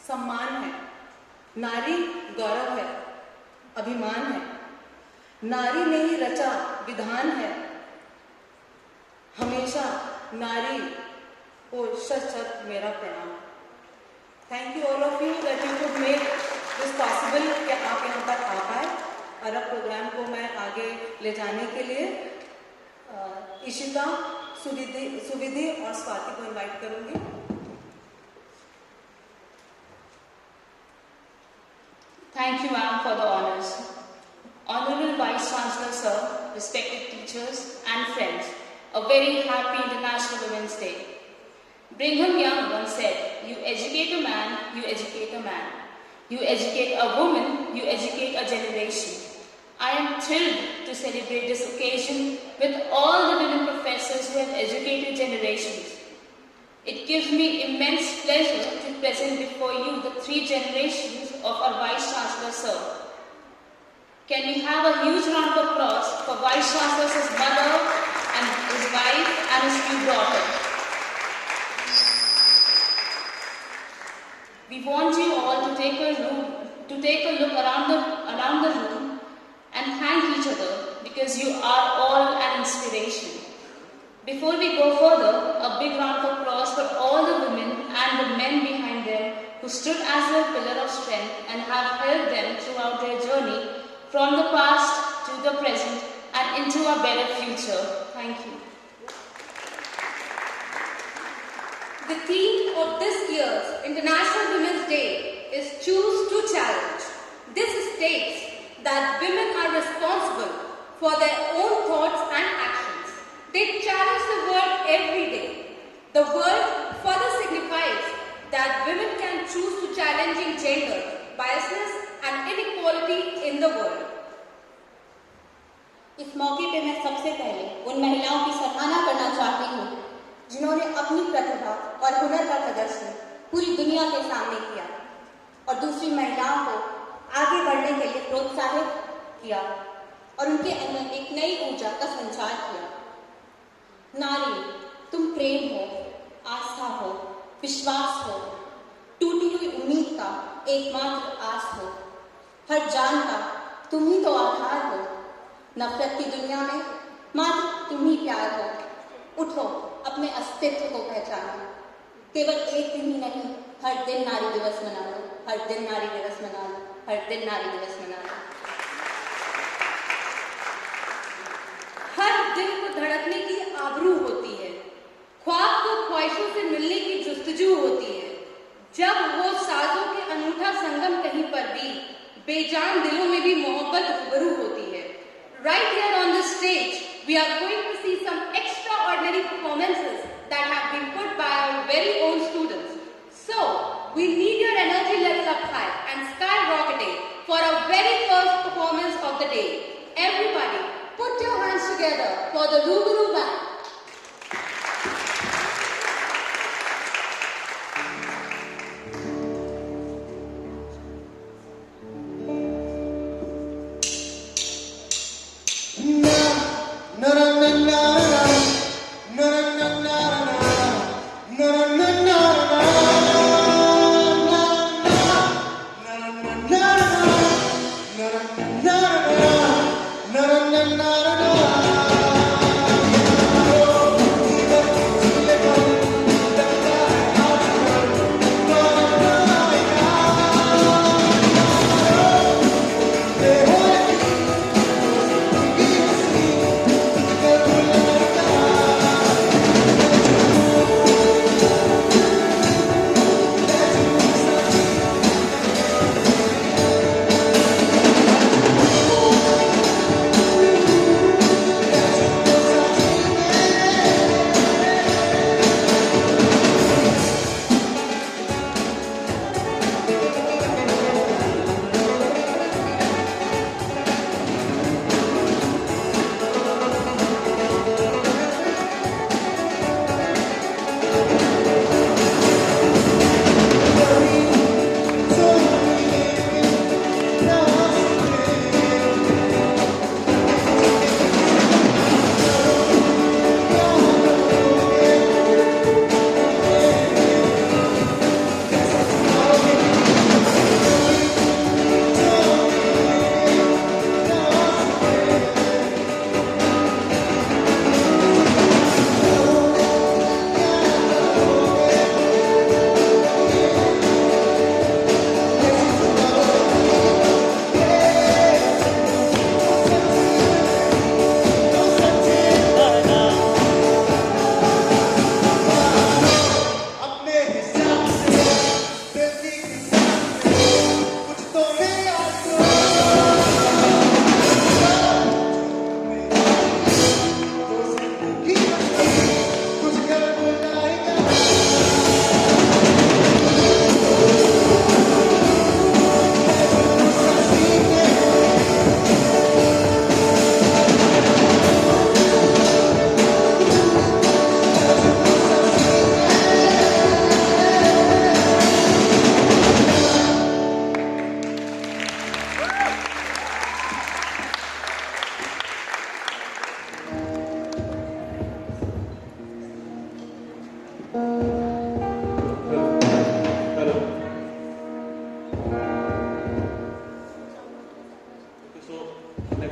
सम्मान है। नारी गौरव है, अभिमान है। नारी ने ही रचा विधान है। हमेशा नारी को शत शत मेरा प्रणाम। Thank you all of you that you could make this possible कि आप यहाँ पर आ पाए। और अब प्रोग्राम को मैं आगे ले जाने के लिए इशिता, सुविधि और स्वाति को इनवाइट करूंगी। Thank you, ma'am, for the honors. Honorable Vice Chancellor, sir, respected teachers and friends, a very happy International Women's Day. Brigham Young once said, "You educate a man, you educate a man. You educate a woman, you educate a generation." I am thrilled to celebrate this occasion with all the women professors who have educated generations. It gives me immense pleasure to present before you the 3 generations of our Vice Chancellor, sir. Can we have a huge round of applause for Vice Chancellor's mother and his wife and his 2 daughters. We want you all to take a look around the room and thank each other because you are all an inspiration. Before we go further, a big round of applause for all the women and the men behind them who stood as their pillar of strength and have helped them throughout their journey from the past to the present and into a better future. Thank you. The theme of this year's International Women's Day is Choose to Challenge. This states that women are responsible for their own thoughts and actions. They challenge the world every day. The word further signifies that women can choose to challenging gender, biasness and inequality in the world. इस मौके पे मैं सबसे पहले उन महिलाओं की सराहना करना चाहती हूँ जिन्होंने अपनी प्रतिभा और हुनर का प्रदर्शन पूरी दुनिया के सामने किया और दूसरी महिलाओं को आगे बढ़ने के लिए प्रोत्साहित किया और उनके अंदर एक नई ऊर्जा का संचार किया। नारी, तुम प्रेम हो, आस्था हो, विश्वास हो, टूटी हुई उम्मीद का एकमात्र आस हो। हर जान का तुम ही तो आधार हो। नफरत की दुनिया में मात्र तुम ही प्यार हो। उठो, अपने अस्तित्व को पहचानो। केवल एक दिन ही नहीं, हर दिन नारी दिवस मना लो, हर दिन नारी दिवस मना लो, हर दिन नारी दिवस मना लो। हर दिल को धड़कने की आबरू होती है। ख्वाब को ख्वाहिशों से मिलने की जुस्तजू होती है। जब वो साजों के अनूठा संगम कहीं पर भी बेजान दिलों में भी मोहब्बत रूबरू होती है। Right here on the stage, we are going to see some extraordinary performances that have been put by our very own students. So, we need your energy level up high and skyrocketing for our very first performance of the day. Everybody, put your hands together for the Ruburu Band.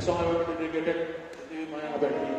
Song I want to dedicate Devi Maya बैठी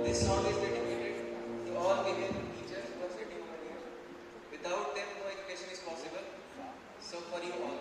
This song is dedicated to all women teachers who are sitting over here. Without them, no education is possible. So for you all.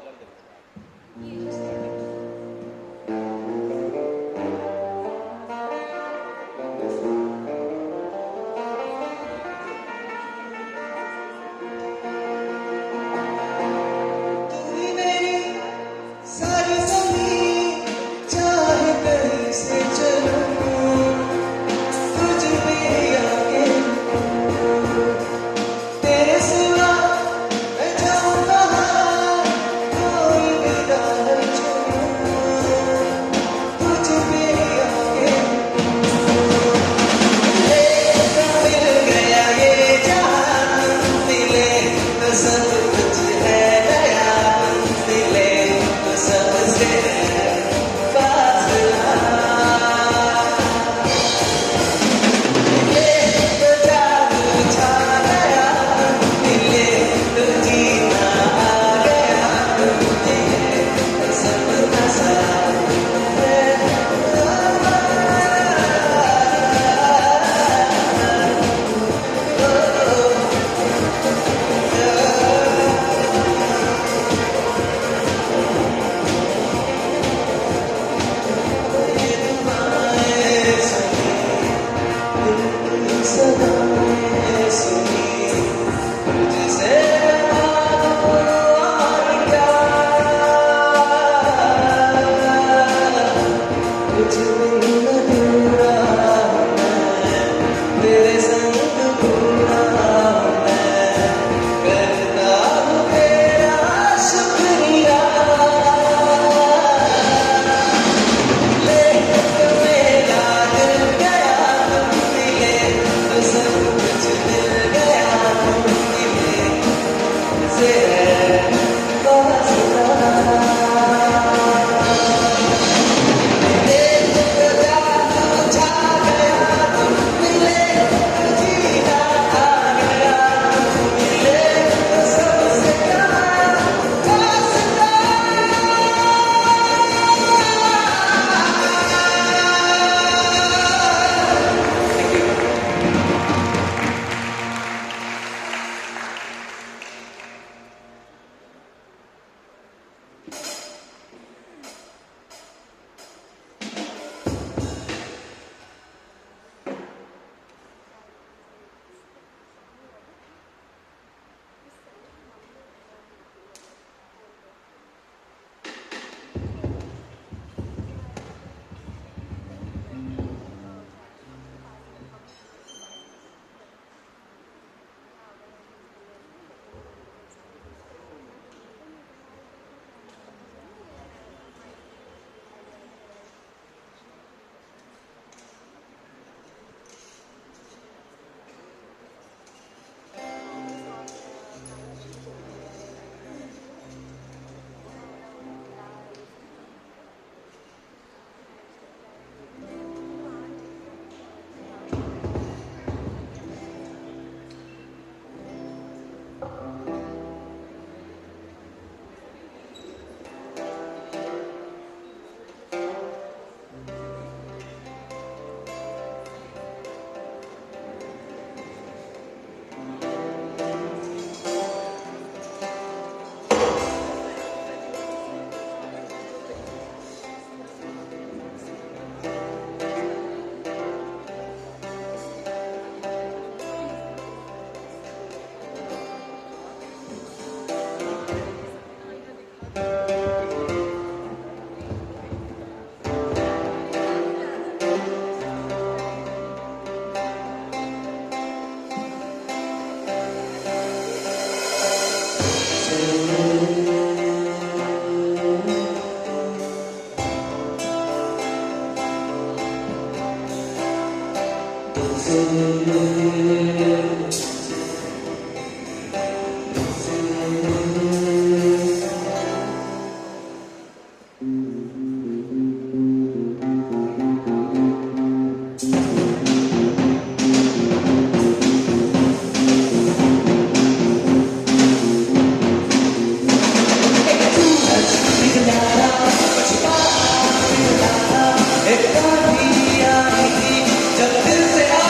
जब दिल से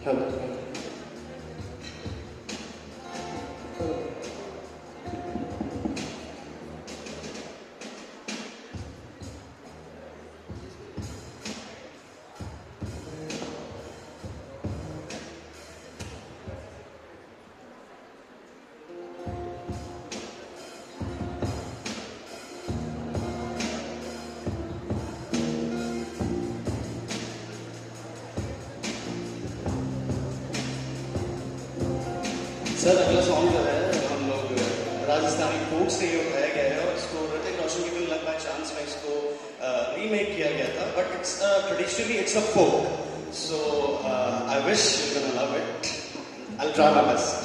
sir अगला song जो है हम लोग राजस्थानी फोक से ये उठाया गया है और इसको ऋतिक रोशन की फिल्म लग बाय चांस में इसको रीमेक किया गया था, but it's traditionally it's a folk, so I wish you can love it, I will try my best.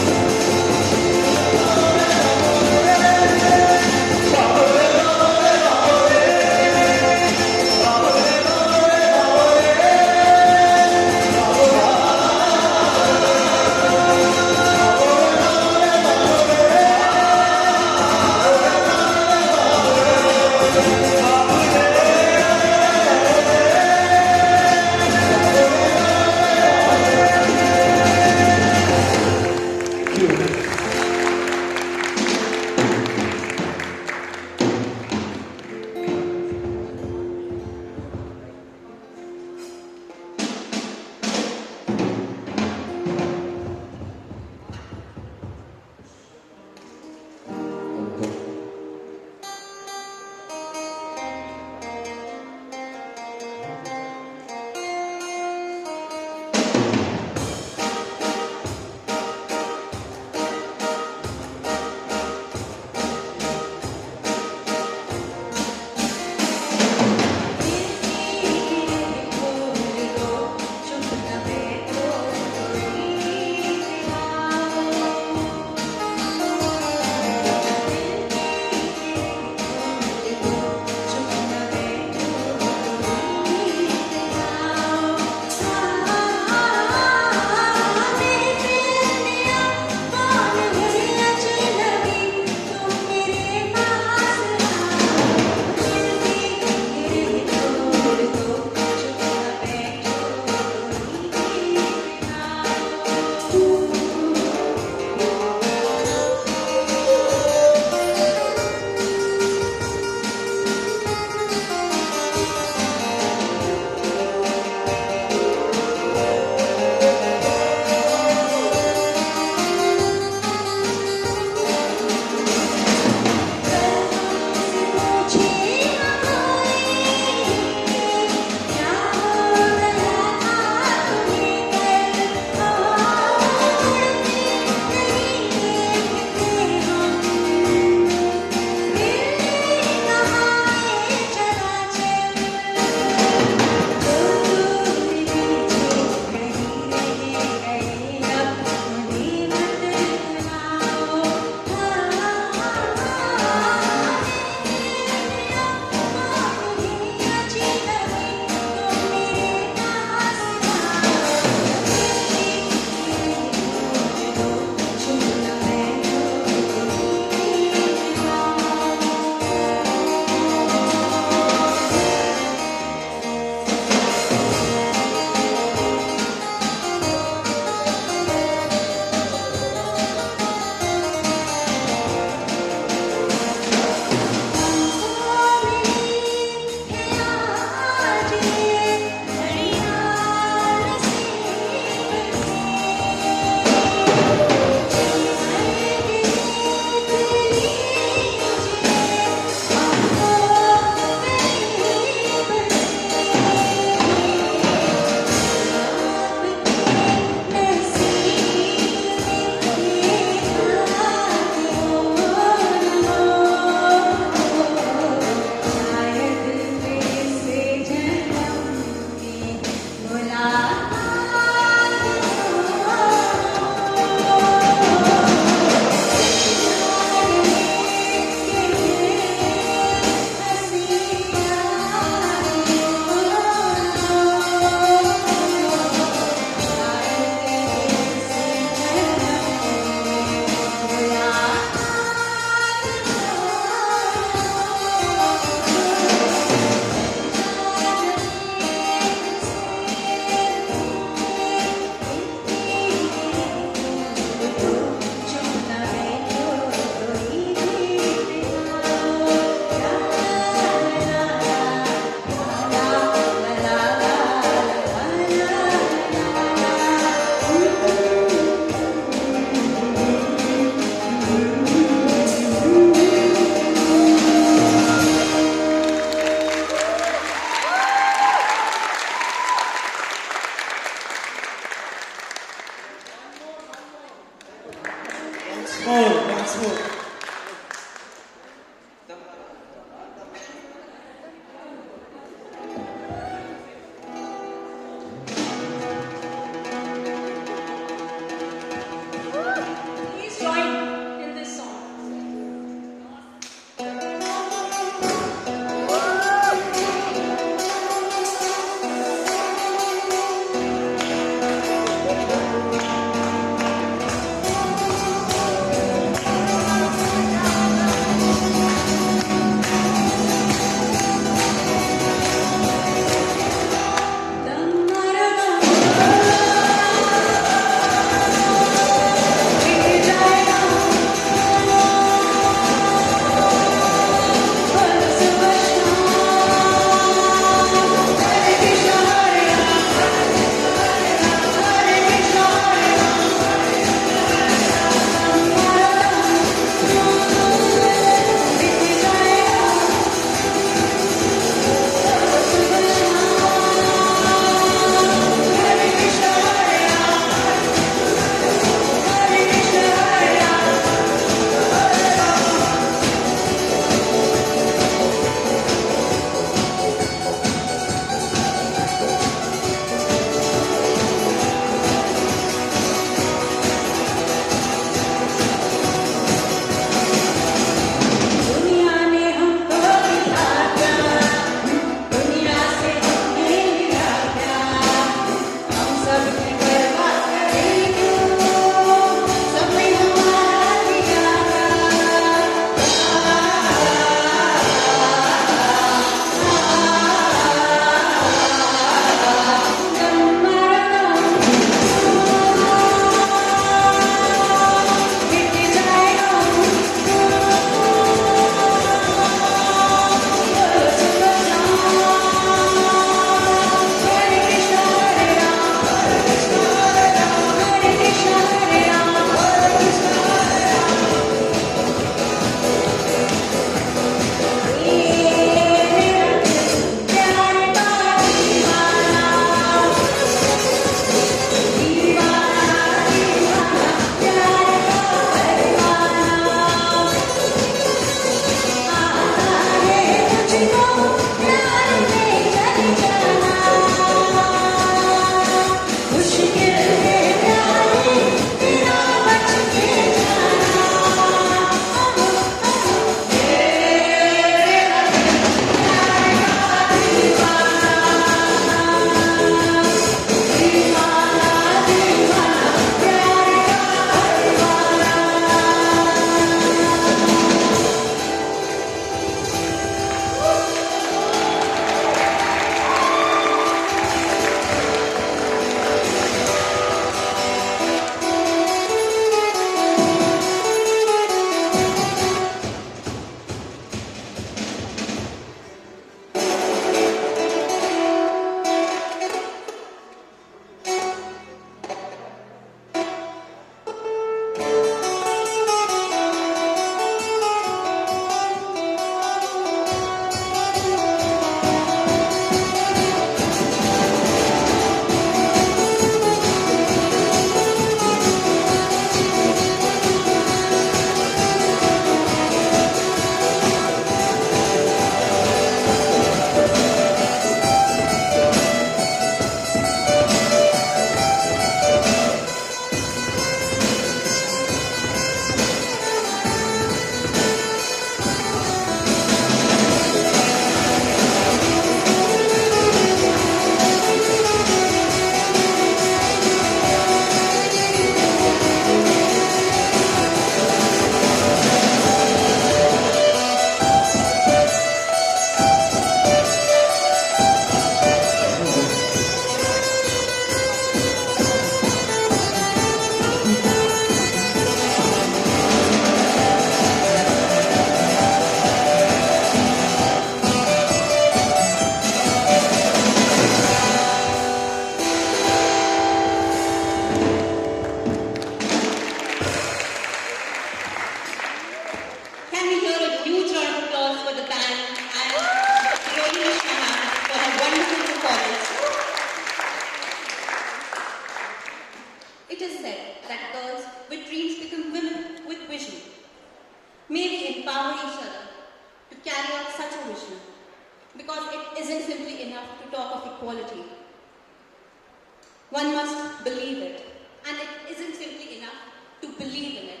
One must believe it. And it isn't simply enough to believe in it.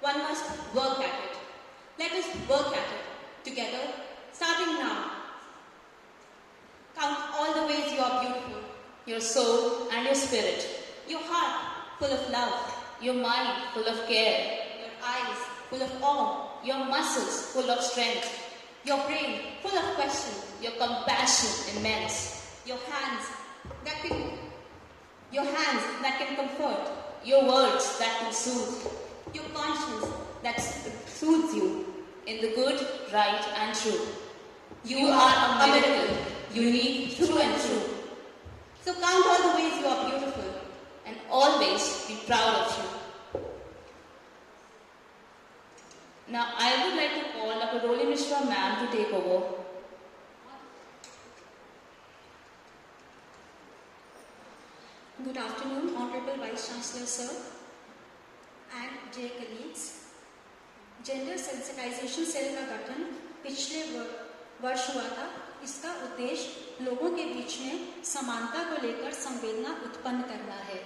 One must work at it. Let us work at it together, starting now. Count all the ways you are beautiful. Your soul and your spirit. Your heart full of love. Your mind full of care. Your eyes full of awe. Your muscles full of strength. Your brain full of questions. Your compassion immense. Your hands that can comfort. Your words that can soothe. Your conscience that soothes you. In the good, right and true. You are a miracle, unique through and through. So count all the ways you are beautiful. And always be proud of you. Now I would like to call Dr. Roli Mishra ma'am to take over. Good afternoon, Honorable Vice Chancellor Sir and dear colleagues. Gender sensitisation cell का गठन पिछले वर्ष हुआ था। इसका उद्देश्य लोगों के बीच में समानता को लेकर संवेदना उत्पन्न करना है।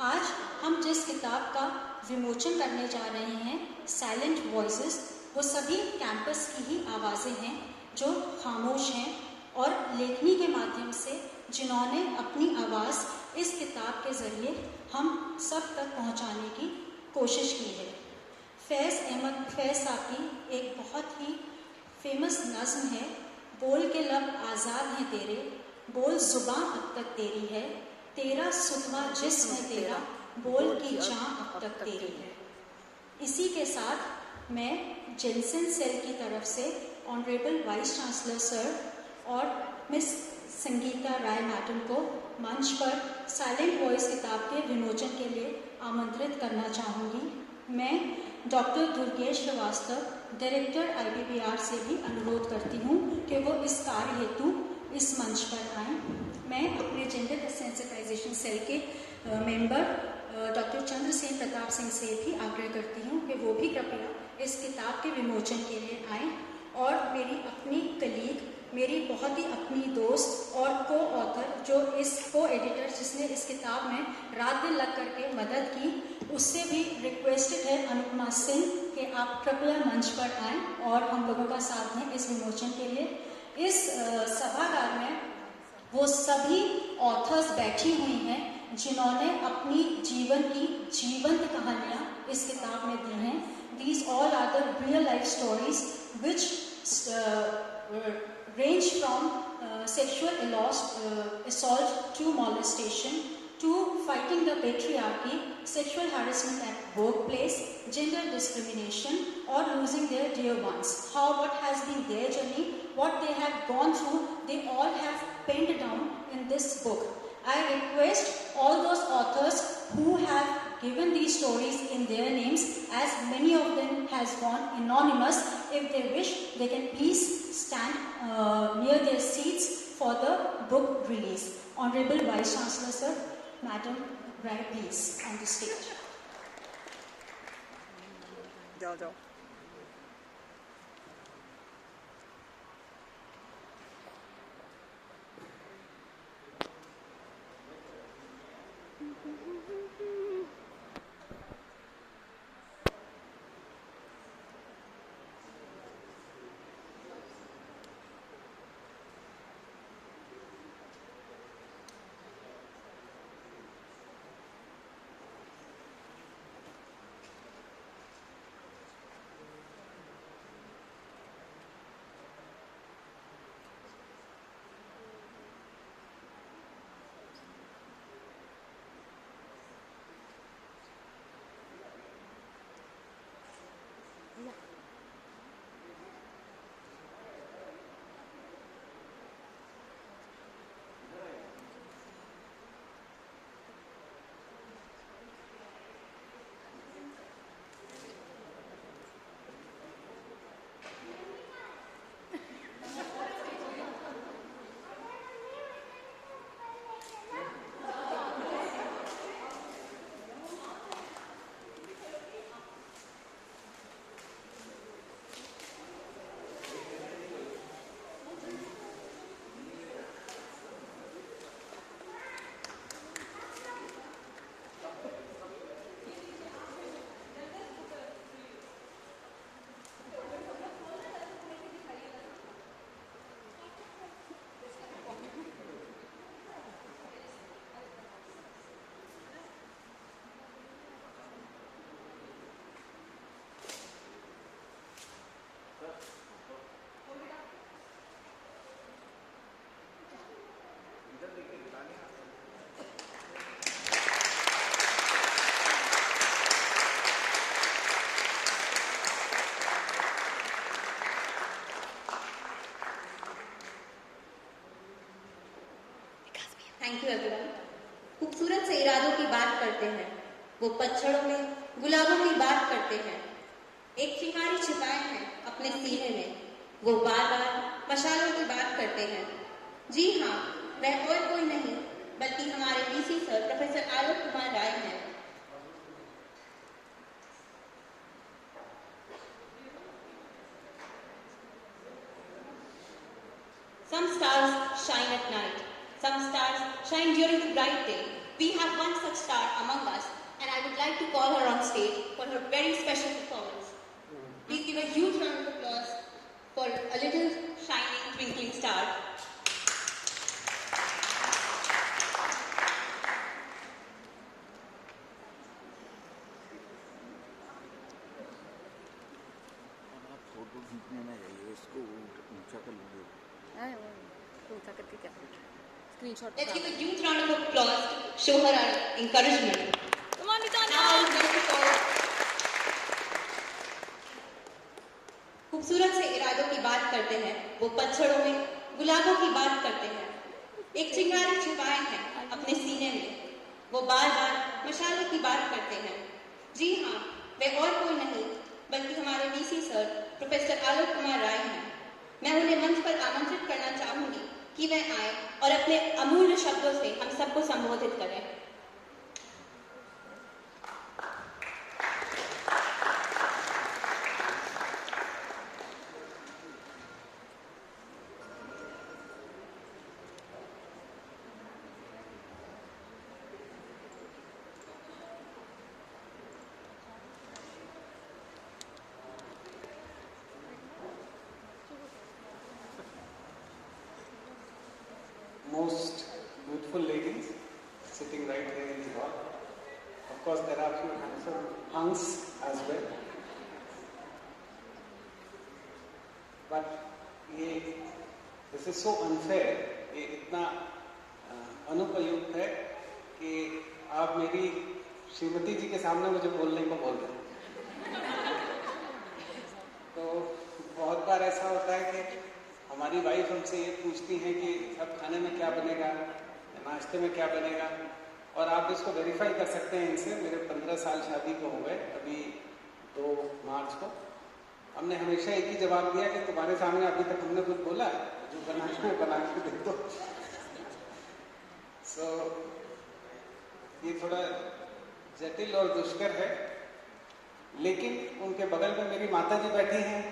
आज हम जिस किताब का विमोचन करने जा रहे हैं, साइलेंट वॉइसेस, वो सभी कैंपस की ही आवाज़ें हैं जो खामोश हैं और लेखनी के माध्यम से जिन्होंने अपनी आवाज़ इस किताब के ज़रिए हम सब तक पहुंचाने की कोशिश की है। फैज़ अहमद फैज़ साहब की एक बहुत ही फेमस नज़्म है, बोल के लब आज़ाद हैं तेरे, बोल ज़ुबां अब तक तेरी है, तेरा सुतवा जिस्म तेरा, बोल की जान अब तक तेरी है। इसी के साथ मैं जेनसन सेल की तरफ से ऑनरेबल वाइस चांसलर सर और मिस संगीता राय मैडम को मंच पर साइलेंट वॉइस किताब के विमोचन के लिए आमंत्रित करना चाहूँगी। मैं doctor Durgesh Shrivastava, director IBPR से भी अनुरोध करती हूँ कि वो इस कार्य हेतु इस मंच पर आएँ। मैं अपने जेंडर सेंसिटाइजेशन सेल के मेंबर डॉक्टर चंद्रसेन प्रताप सिंह से भी आग्रह करती हूँ कि वो भी कृपया इस किताब के विमोचन के लिए आएँ और मेरी अपनी कलीग, मेरी बहुत ही अपनी दोस्त और को ऑथर जो इस को एडिटर जिसने इस किताब में रात दिन लग करके मदद की, उससे भी रिक्वेस्टेड है अनुपमा सिंह कि आप कृपया मंच पर आएँ और हम लोगों का साथ दें इस विमोचन के लिए। इस सभागार में वो सभी ऑथर्स बैठी हुई हैं जिन्होंने अपनी जीवन की जीवंत कहानियाँ इस किताब में दी हैं। These all are the real life stories which range from sexual assault to molestation to fighting the patriarchy, sexual harassment at workplace, gender discrimination or losing their dear ones. What has been their journey, what they have gone through, they all have penned down in this book. I request all those authors who have given these stories in their names, as many of them has gone anonymous, if they wish, they can please stand near their seats for the book release. Honorable Vice Chancellor Sir, Madam Rai, please, on the stage. जाओ you everyone. खूबसूरत से इरादों की बात करते हैं, वो पतझड़ों में गुलाबों की बात करते हैं। एक चिंगारी छिपाए हैं अपने सीने में, वो बार बार मशालों की बात करते हैं। जी हाँ, वह और कोई नहीं बल्कि हमारे DC sir professor Alok Kumar Rai हैं। Some stars shine at night. Some stars shine during the bright day. We have one such star among us, and I would like to call her on stage for her very special performance. Please give a huge round of applause for a little shining twinkling star. Photo खींचने में जाइए, इसको ऊंचा कर लीजिए। ऊंचा करके क्या screenshot. Let's give a huge round of applause to show her our encouragement. Come on, Nitana. Now I would like to call. खूबसूरत से इरादों की बात करते हैं, वो पतझड़ों में गुलाबों की बात करते हैं। एक चिंगारी छुपाए हैं अपने सीने में, वो बार बार मशालों की बात करते हैं। जी हाँ, वे और कोई नहीं बल्कि हमारे DC sir professor Alok Kumar Rai हैं। मैं उन्हें मंच पर आमंत्रित करना चाहूंगी कि वह आए और अपने अमूल्य शब्दों से हम सबको संबोधित करें। Most beautiful ladies sitting right here in the hall. Of course, there are a few handsome hunks as well. But this is so unfair. ये इतना अनुपयुक्त है कि आप मेरी श्रीमती जी के सामने मुझे बोलने को बोल रहे हैं। तो बहुत बार ऐसा होता है कि हमारी वाइफ हमसे ये पूछती हैं कि अब खाने में क्या बनेगा, नाश्ते में क्या बनेगा, और आप इसको वेरीफाई कर सकते हैं इनसे। मेरे 15 साल शादी को हो गए, अभी 2 मार्च को। हमने हमेशा एक ही जवाब दिया कि तुम्हारे सामने अभी तक हमने कुछ बोला, जो बनाना है बना के दे दो। सो ये थोड़ा जटिल और दुष्कर है, लेकिन उनके बगल में मेरी माता जी बैठी हैं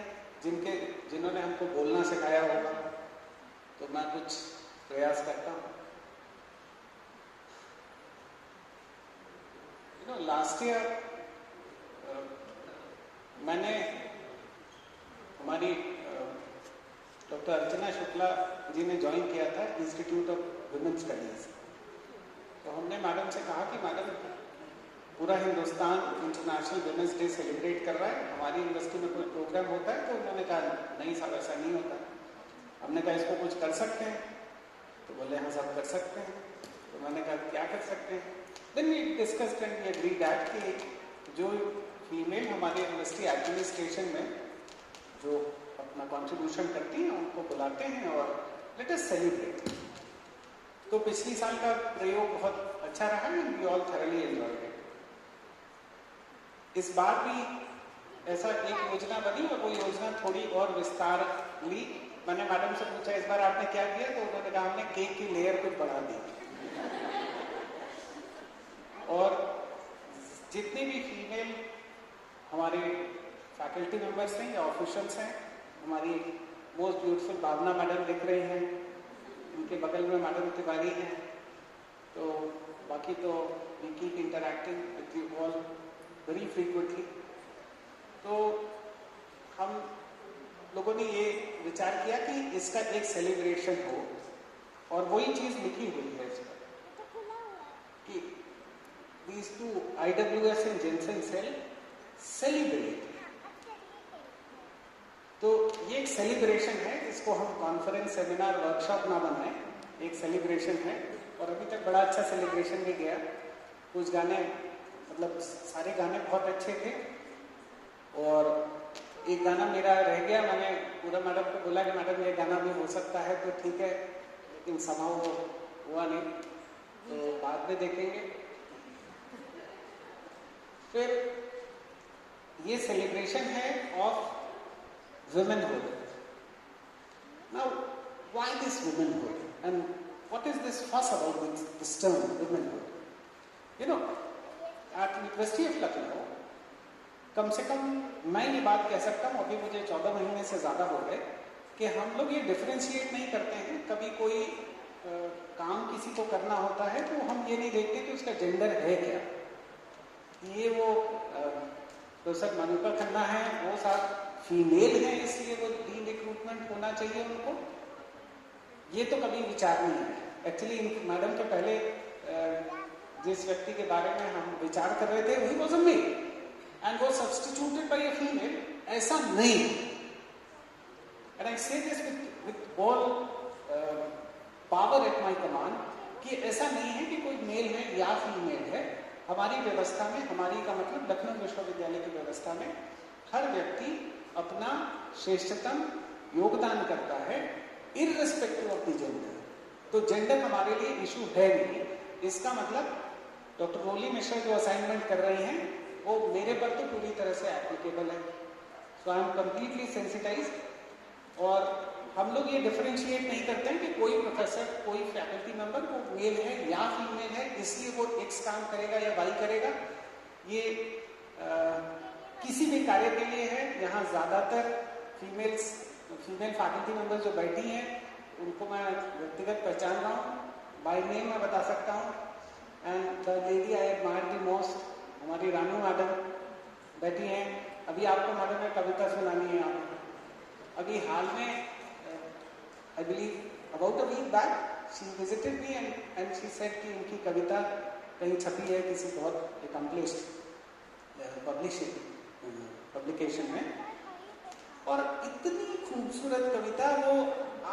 जिन्होंने हमको बोलना सिखाया होगा, तो मैं कुछ प्रयास करता हूँ। लास्ट ईयर मैंने हमारी डॉक्टर अर्चना शुक्ला जी ने ज्वाइन किया था इंस्टीट्यूट ऑफ वुमेन स्टडीज। तो हमने मैडम से कहा कि मैडम, पूरा Hindustan international women's day celebrate कर रहा है, हमारी यूनिवर्सिटी में कोई प्रोग्राम होता है? तो उन्होंने कहा नहीं साहब, ऐसा नहीं होता। हमने कहा इसको कुछ कर सकते हैं? तो बोले हाँ सब कर सकते हैं। तो मैंने कहा क्या कर सकते हैं? Then we discussed and we agree that कि जो फीमेल हमारे यूनिवर्सिटी एडमिनिस्ट्रेशन में जो अपना कंट्रीब्यूशन करती हैं उनको बुलाते हैं और लेट अस सेलिब्रेट। तो पिछली साल का प्रयोग बहुत अच्छा रहा and we all thoroughly enjoyed it. इस बार भी ऐसा एक योजना बनी और वो योजना थोड़ी और विस्तार ली। मैंने मैडम से पूछा इस बार आपने क्या किया, तो उन्होंने कहा हमने केक की लेयर कुछ बढ़ा दी और जितनी भी फीमेल हमारे फैकल्टी मेंबर्स हैं या ऑफिशियल्स हैं, हमारी मोस्ट ब्यूटीफुल भावना मैडम दिख रही हैं, उनके बगल में मैडम तिवारी हैं। तो बाकी तो we keep interacting with you all very frequently. तो हम लोगों ने ये विचार किया कि इसका एक सेलिब्रेशन हो, और वही चीज लिखी हुई है इसमें कि these two IWS and Jensen Cell celebrate। तो ये एक सेलिब्रेशन है, इसको हम कॉन्फ्रेंस, सेमिनार, वर्कशॉप ना बनाएं, एक सेलिब्रेशन है। और अभी तक बड़ा अच्छा सेलिब्रेशन भी गया। कुछ गाने, मतलब सारे गाने बहुत अच्छे थे, और एक गाना मेरा रह गया। मैंने पूरा मैडम को बोला कि मैडम ये गाना भी हो सकता है, तो ठीक है, लेकिन समाओ वो हुआ नहीं। बाद में देखेंगे। फिर ये सेलिब्रेशन है of womanhood. Now why this womanhood and what is this fuss about this term womanhood? You know, at university of Lucknow कम से कम मैं ये बात कह सकता हूँ, अभी मुझे 14 महीने से ज़्यादा हो गए, कि हम लोग ये डिफ्रेंशिएट नहीं करते हैं। कभी कोई काम किसी को करना होता है तो हम ये नहीं देखते कि उसका जेंडर है क्या। ये वो प्रोफेसर मनुका खन्ना है, वो साथ फीमेल है इसलिए वो डी रिक्रूटमेंट होना चाहिए उनको, ये तो कभी विचार नहीं है। एक्चुअली मैडम के पहले जिस व्यक्ति के बारे में हम विचार कर रहे थे वही वॉज अ मेल एंड वो सब्स्टिट्यूटेड बाय अ फीमेल, ऐसा नहीं। एंड आई से this with all power at my command कि ऐसा नहीं है कि कोई मेल है या फीमेल है। हमारी व्यवस्था में, हमारी का मतलब लखनऊ विश्वविद्यालय की व्यवस्था में, हर व्यक्ति अपना श्रेष्ठतम योगदान करता है इररिस्पेक्टिव ऑफ द जेंडर। तो जेंडर हमारे लिए इशू है नहीं। इसका मतलब डॉक्टर रोली मिश्रा जो असाइनमेंट कर रही हैं वो मेरे पर तो पूरी तरह से एप्लीकेबल है। सो आई एम कंप्लीटली सेंसिटाइज्ड। और हम लोग ये डिफरेंशिएट नहीं करते हैं कि कोई प्रोफेसर, कोई फैकल्टी मेंबर वो मेल है या फीमेल है इसलिए वो एक्स काम करेगा या वाई करेगा। ये किसी भी कार्य के लिए है। यहाँ ज़्यादातर फीमेल फैकल्टी मेंबर्स जो बैठी हैं उनको मैं व्यक्तिगत पहचान रहा हूँ, बाय नेम मैं बता सकता हूँ। And the lady I admire the most, हमारी रानू मैडम बैठी हैं। अभी आपको मैडम में कविता सुनानी है। आप अभी हाल में I believe about a week back she visited me and she said कि इनकी कविता कहीं छपी है किसी बहुत accomplished पब्लिकेशन में, और इतनी खूबसूरत कविता। वो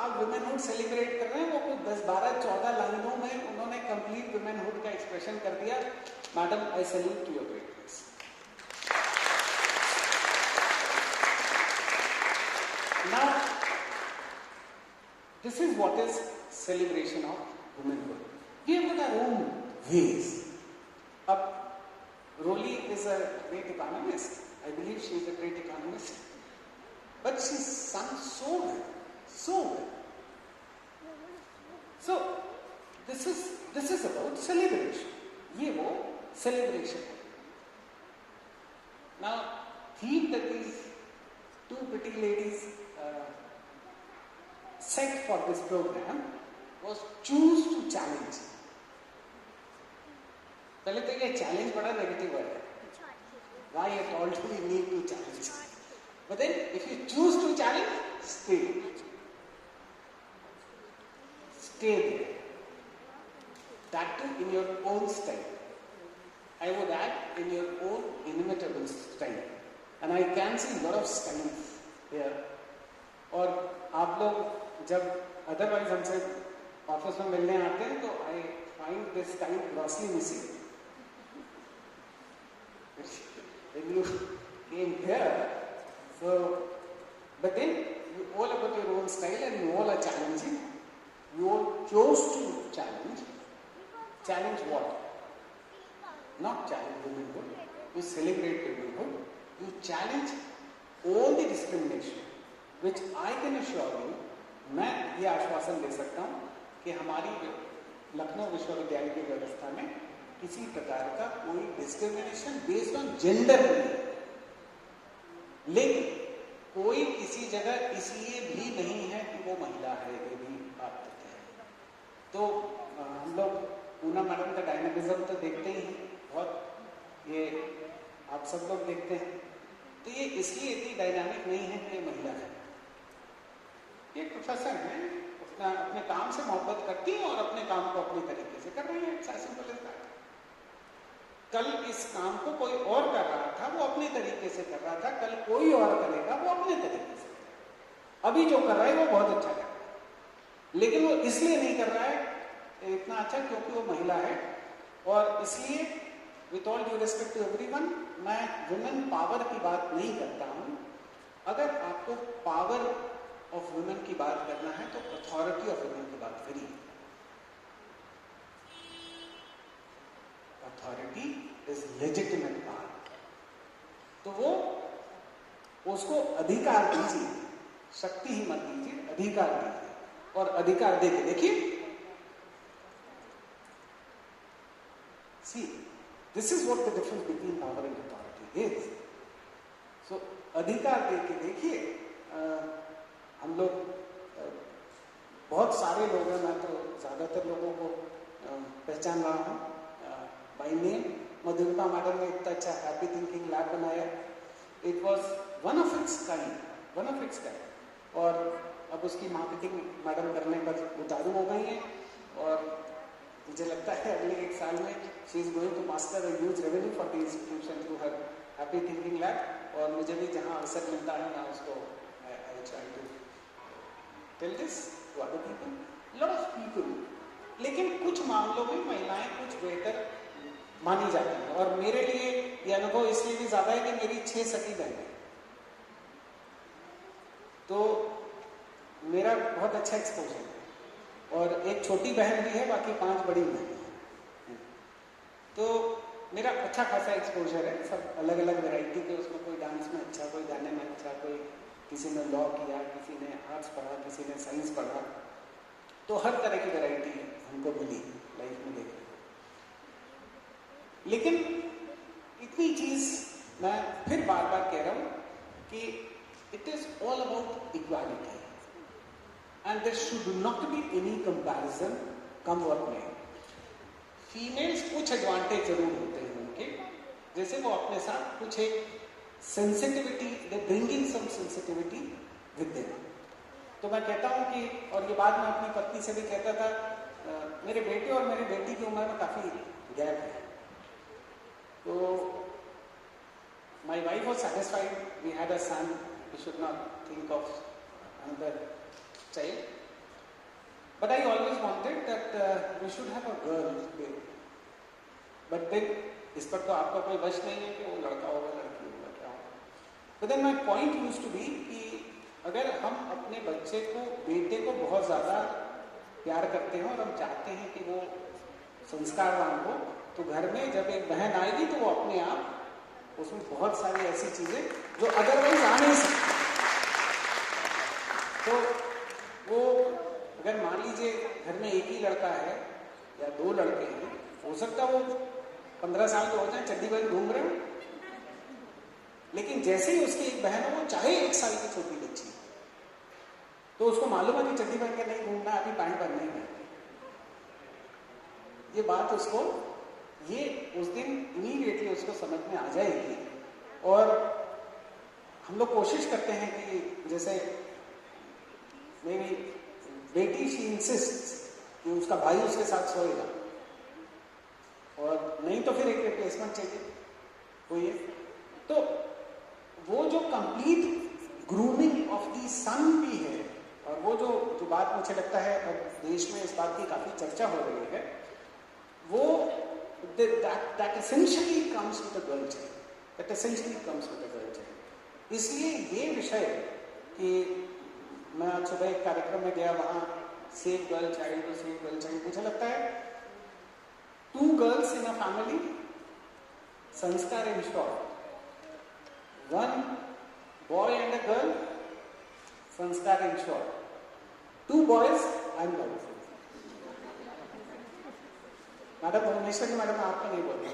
आप वुमेनहुड सेलिब्रेट कर रहे हैं, वो कुछ 10, 12, 14 लाइनों में उन्होंने कंप्लीट वुमेनहुड का एक्सप्रेशन कर दिया। Madam, I salute to your greatness. Now this is what is celebration of womanhood. We have got our own ways. Ab Roli is a great economist. I believe she is a great economist. But she sung so well, so well. So this is about celebration. Ye wo celebration hai. Now theme that these two pretty ladies set for this program was choose to challenge. पहले तो ये challenge बड़ा negative word है. Why at all do we need to challenge? But then if you choose to challenge, stay there. That too in your own style. I would add in your own inimitable style. And I can see a lot of styles here. और आप लोग जब otherwise हमसे office में मिलने आते हैं तो I find this time grossly missing. When you came here, so but then you all about your own style and you all are challenging. You all chose to challenge. Challenge what? Not challenge womanhood. You celebrate womanhood. You challenge all the discrimination, which I can assure you, मैं ये आश्वासन दे सकता हूँ कि हमारी लखनऊ विश्वविद्यालय की व्यवस्था में किसी प्रकार का कोई डिस्क्रिमिनेशन बेस्ड ऑन जेंडर नहीं। लेकिन कोई किसी जगह इसलिए भी नहीं है कि वो महिला है, ये भी बात तथ्य है। तो हम लोग पूनम मैडम का डायनामिज्म तो देखते ही हैं बहुत, ये आप सब लोग देखते हैं। तो ये इसलिए इतनी डायनामिक नहीं है कि ये महिला है। ये प्रोफेसर हैं, अपने काम से मोहब्बत करती हैं और अपने काम को अपने तरीके से कर रही हैं। It's simple as that. कल इस काम को कोई और कर रहा था, वो अपने तरीके से कर रहा था, कल कोई और करेगा, वो अपने तरीके से करेगा। अभी जो कर रहा है वो बहुत अच्छा कर रहा है, लेकिन वो इसलिए नहीं कर रहा है इतना अच्छा क्योंकि वो महिला है। और इसलिए with all due respect to everyone, मैं वुमेन पावर की बात नहीं करता हूँ। अगर आपको पावर ऑफ वुमेन की बात करना है तो अथॉरिटी ऑफ वुमेन की बात करिए। authority is legitimate power. तो वो उसको अधिकार दीजिए, शक्ति ही मत दीजिए, अधिकार दीजिए, और अधिकार देके देखिए. See, this is what the difference between power and authority is. So अधिकार देके देखिए. हम लोग बहुत सारे लोग हैं, मैं तो ज़्यादातर लोगों को पहचान रहा हूँ बाय नेम. मधुरिमा मैडम ने इतना अच्छा हैप्पी थिंकिंग लैब बनाया. It was one of its kind. और अब उसकी मार्केटिंग मैडम करने पर उतारू हो गई हैं, और मुझे लगता है अगले 1 साल में she is going to master a huge revenue for the institution through her happy thinking lab. और मुझे भी जहाँ अवसर मिलता है मैं उसको I try to tell this to other people, lot of people. लेकिन कुछ मामलों में महिलाएं कुछ बेहतर मानी जाती हैं. और मेरे लिए ये अनुभव इसलिए भी ज्यादा है कि मेरी 6 सगी बहनें, तो मेरा बहुत अच्छा एक्सपोजर है. और एक छोटी बहन भी है, बाकी 5 बड़ी बहनें हैं. तो मेरा अच्छा खासा एक्सपोजर है. सब अलग अलग वैरायटी के, उसमें कोई डांस में अच्छा, कोई गाने में अच्छा, कोई किसी ने लॉ किया, किसी ने आर्ट्स पढ़ा, किसी ने साइंस पढ़ा. तो हर तरह की वैरायटी हमको मिली लाइफ में देखने. लेकिन इतनी चीज मैं फिर बार बार कह रहा हूं कि it is all about equality and there should not be any comparison come what may. Females कुछ एडवांटेज जरूर होते हैं उनके, जैसे वो अपने साथ कुछ एक sensitivity, they bring in some sensitivity with them. तो मैं कहता हूं कि, और ये बात मैं अपनी पत्नी से भी कहता था, मेरे बेटे और मेरी बेटी की उम्र में काफी गैप है. तो my wife was satisfied, we had a son, we should not think of another child. But I always wanted that we should have a girl. But then इस पर तो आपका कोई वश नहीं है कि वो लड़का होगा लड़की होगा क्या होगा. But then my point used to be कि अगर हम अपने बच्चे को, बेटे को बहुत ज्यादा प्यार करते हैं और हम चाहते हैं कि वो संस्कारवान हो, तो घर में जब एक बहन आएगी तो वो अपने आप उसमें बहुत सारी ऐसी चीजें जो अदरवाइज आ नहीं सकती. तो वो अगर मान लीजिए घर में एक ही लड़का है या 2 लड़के हैं, हो सकता है वो 15 साल के हो जाए, चड्डी बहन घूम रहे हो, लेकिन जैसे ही उसकी एक बहन हो, वो चाहे 1 साल की छोटी बच्ची, तो उसको मालूम है कि चड्डी बहन के नहीं घूमना, अभी पैंट पहनना ही है. ये बात उसको, ये उस दिन इमीडिएटली उसको समझ में आ जाएगी. और हम लोग कोशिश करते हैं कि जैसे मेरी बेटी, शी इंसिस्ट कि उसका भाई उसके साथ सोएगा, और नहीं तो फिर एक रिप्लेसमेंट चाहिए कोई है. तो वो जो कंप्लीट ग्रूमिंग ऑफ दी सन भी है, और वो जो बात मुझे लगता है अब देश में इस बात की काफी चर्चा हो रही है, वो that essentially comes with a girl child. That essentially comes with a girl child. इसलिए ये विषय कि मैं आज सुबह एक कार्यक्रम में गया, वहां सेव गर्ल चाइल्ड, मुझे लगता है 2 girls in a family, संस्कार in short. 1 boy and a girl, संस्कार in short. 2 boys and girls. Madam Bhuvaneshwari madam आपको नहीं बोल रही.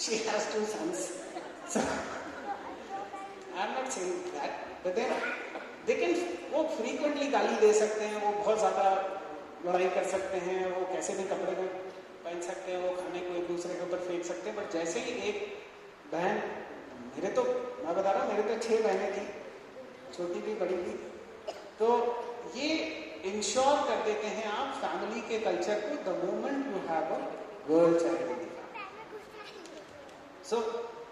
She has 2 sons. So, I'm not saying that, but then they can, वो frequently गाली दे सकते हैं, वो बहुत ज्यादा लड़ाई कर सकते हैं, वो कैसे भी कपड़े में पहन सकते हैं, वो खाने को एक दूसरे के ऊपर फेंक सकते हैं. बट जैसे ही एक बहन, मैं बता रहा हूँ, मेरे तो 6 बहनें थी, छोटी भी बड़ी भी, तो ये इंश्योर कर देते हैं आप फैमिली के कल्चर को the moment you have a girl child. So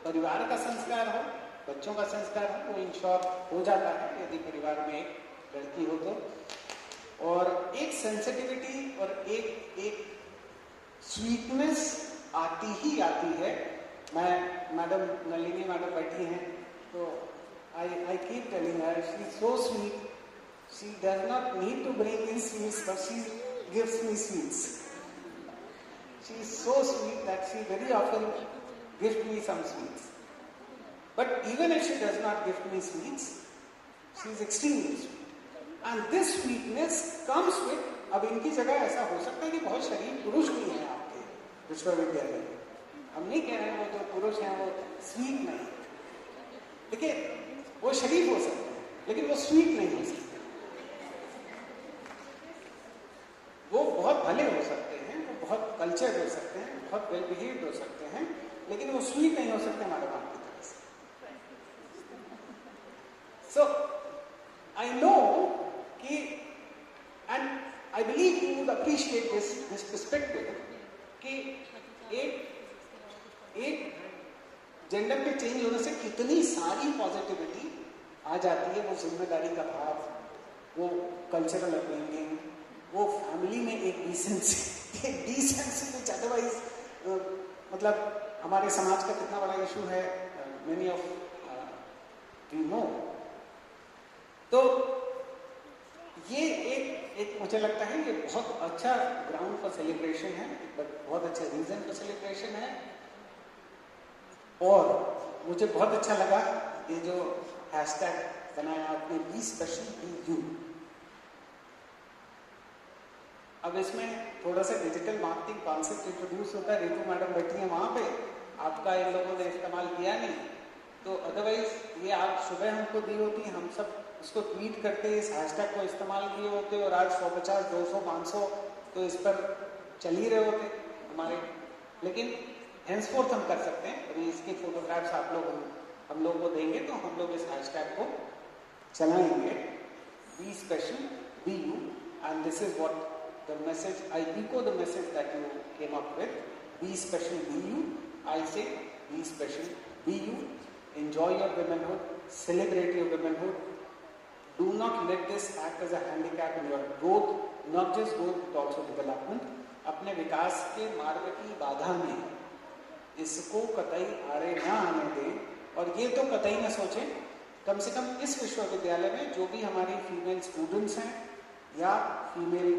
परिवार का संस्कार हो, बच्चों का संस्कार हो, वो इंश्योर हो जाता है यदि परिवार में एक लड़की हो तो. और एक सेंसिटिविटी और एक स्वीटनेस आती ही आती है. मैं मैडम नलिनी मैडम बैठी हैं, तो I keep telling her, she is so sweet. She does not need to bring in sweets, but she gives me sweets. She is so sweet that she very often gives me some sweets. But even if she does not give me sweets, she is extremely sweet. And this sweetness comes with, अब इनकी जगह ऐसा हो सकता है कि बहुत शरीफ पुरुष भी हैं आपके विश्वविद्यालय में. हम नहीं कह रहे हैं वो जो पुरुष हैं वो स्वीट नहीं. देखिए, वो शरीफ हो सकते हैं, लेकिन वो स्वीट नहीं हो सकते. वो बहुत भले हो सकते हैं, वो बहुत कल्चर्ड हो सकते हैं, बहुत वेल बिहेव्ड हो सकते हैं, लेकिन वो स्वीट नहीं हो सकते मैडम आपकी तरह से. So, I know कि, and I believe you would appreciate this perspective कि एक जेंडर के चेंज होने से कितनी सारी पॉजिटिविटी आ जाती है. वो जिम्मेदारी का भाव, वो कल्चरल अपब्रिंगिंग, वो फैमिली में एक डिसेंसी which otherwise मतलब हमारे समाज का कितना बड़ा इशू है, many of you know. तो ये एक मुझे लगता है ये बहुत अच्छा ग्राउंड फॉर सेलिब्रेशन है, बहुत अच्छा रीजन फॉर सेलिब्रेशन है. और मुझे बहुत अच्छा लगा ये जो हैशटैग बनाया आपने, बी स्पेशल बी यू. अब इसमें थोड़ा सा डिजिटल मार्केटिंग कॉन्सेप्ट इंट्रोड्यूस होता है. रितु मैडम बैठी है वहां पे, आपका इन लोगों ने इस्तेमाल किया नहीं, तो अदरवाइज ये आज सुबह हमको दी होती, हम सब इसको ट्वीट करते, इस हैशटैग को इस्तेमाल किए होते, और आज 150, 200, 500 तो इस पर चल ही रहे होते हमारे. लेकिन हेंसफोर्थ हम कर सकते हैं. अभी इसके फोटोग्राफ्स आप लोग हम लोग को देंगे तो हम लोग इस हैशटैग को चलाएंगे, be special be you. And this is what the message, I echo the message that you came up with, be special be you. I say be special be you. Enjoy your womanhood, celebrate your womanhood. Do not let this act as a handicap in your growth, not just growth but also development. अपने विकास के मार्ग की बाधा में इसको कतई आड़े ना आने दें. और ये तो कतई न सोचें, कम से कम इस विश्वविद्यालय में जो भी हमारी फीमेल स्टूडेंट्स हैं या फीमेल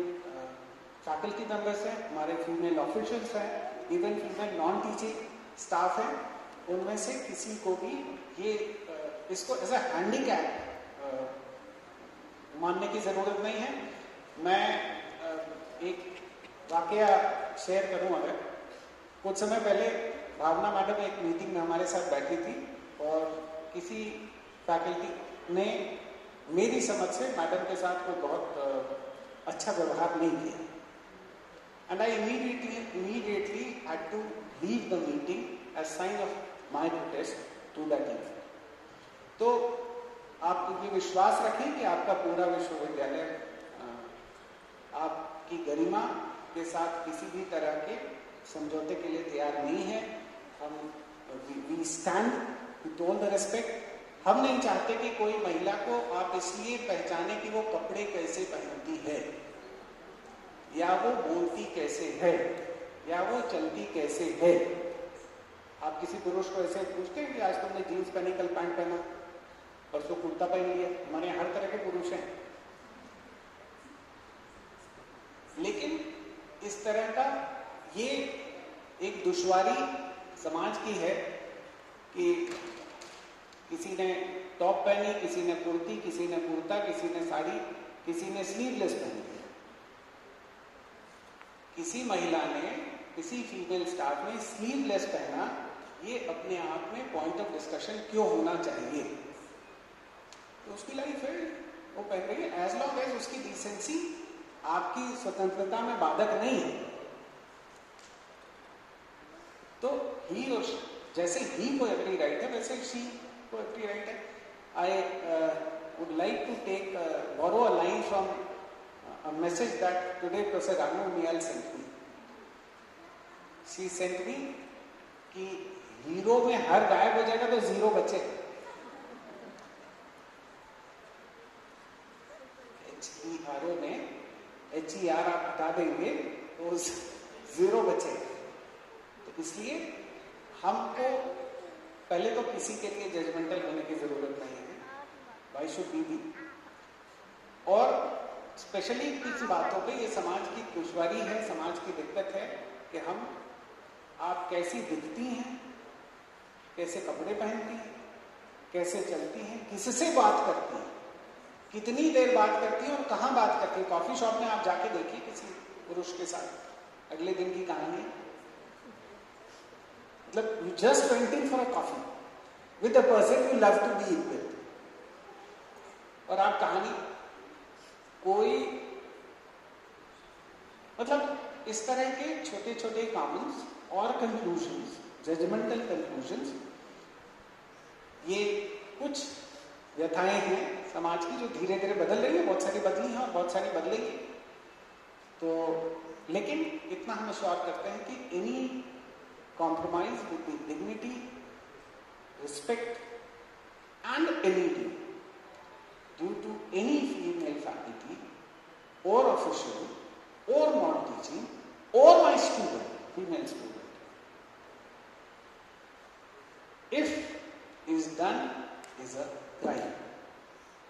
फैकल्टी मेंबर्स हैं, हमारे फीमेल ऑफिशियल्स हैं, even female non teaching staff हैं, उनमें से किसी को भी ये इसको एज अ हैंडीकैप मानने की जरूरत नहीं है. मैं एक वाकया शेयर करूं. अगर कुछ समय पहले भावना मैडम एक मीटिंग में हमारे साथ बैठी थी और किसी फैकल्टी ने मेरी समझ से मैडम के साथ कोई बहुत अच्छा व्यवहार नहीं किया. And I immediately had to leave the meeting as sign of my protest to that event. तो आप ये विश्वास रखें कि आपका पूरा विश्वविद्यालय आपकी गरिमा के साथ किसी भी तरह के समझौते के लिए तैयार नहीं है. हम we stand with all the respect. हम नहीं चाहते कि कोई महिला को आप इसलिए पहचाने कि वो कपड़े कैसे पहनती है, या वो बोलती कैसे है, या वो चलती कैसे है. आप किसी पुरुष को ऐसे पूछते हैं कि आज तुमने जीन्स पहनी, कल पैंट पहना, परसों कुर्ता पहन लिया. हमारे हर तरह के पुरुष हैं. लेकिन इस तरह का ये एक दुश्वारी समाज की है कि किसी ने टॉप पहनी, किसी ने कुर्ती, किसी ने कुर्ता, किसी ने साड़ी, किसी ने स्लीवलेस पहनी. किसी महिला ने, किसी फीमेल स्टाफ ने स्लीवलेस पहना, ये अपने आप में पॉइंट ऑफ डिस्कशन क्यों होना चाहिए? तो उसकी लाइफ है, वो पहन रही है, एज लॉन्ग एज उसकी डिसेंसी आपकी स्वतंत्रता में बाधक नहीं है. तो ही और जैसे ही को एवरी राइट है, वैसे शी को एवरी राइट है. I would like to take borrow a line from a message that today Professor Ranu Miyal sent me. She sent me कि हीरो में हर गायब हो जाएगा तो जीरो बचे. HERO में HER आप हटा देंगे तो जीरो बचे. तो इसलिए हमको पहले तो किसी के लिए जजमेंटल होने की जरूरत नहीं है. Why should we be? और स्पेशली कुछ बातों पे, ये समाज की दुश्वारी है, समाज की दिक्कत है, कि आप कैसी दिखती हैं, कैसे कपड़े पहनती हैं, कैसे चलती हैं, किससे बात करती हैं, कितनी देर बात करती हैं और कहाँ बात करती हैं। कॉफी शॉप में आप जाके देखिए किसी पुरुष के साथ, अगले दिन की कहानी है। मतलब you just went in for a coffee with a person you love to be with, और आप कहानी कोई मतलब इस तरह के छोटे छोटे कमेंट्स और कंक्लूजन्स, जजमेंटल कंक्लूजन्स, ये कुछ व्यथाएं हैं समाज की जो धीरे धीरे बदल रही है। बहुत सारी बदली हैं और बहुत सारी बदलेगी। तो लेकिन इतना हम श्योर करते हैं कि any compromise with the dignity, respect and equality due to any female faculty और official or not teaching or my student, female student, if is done is a crime,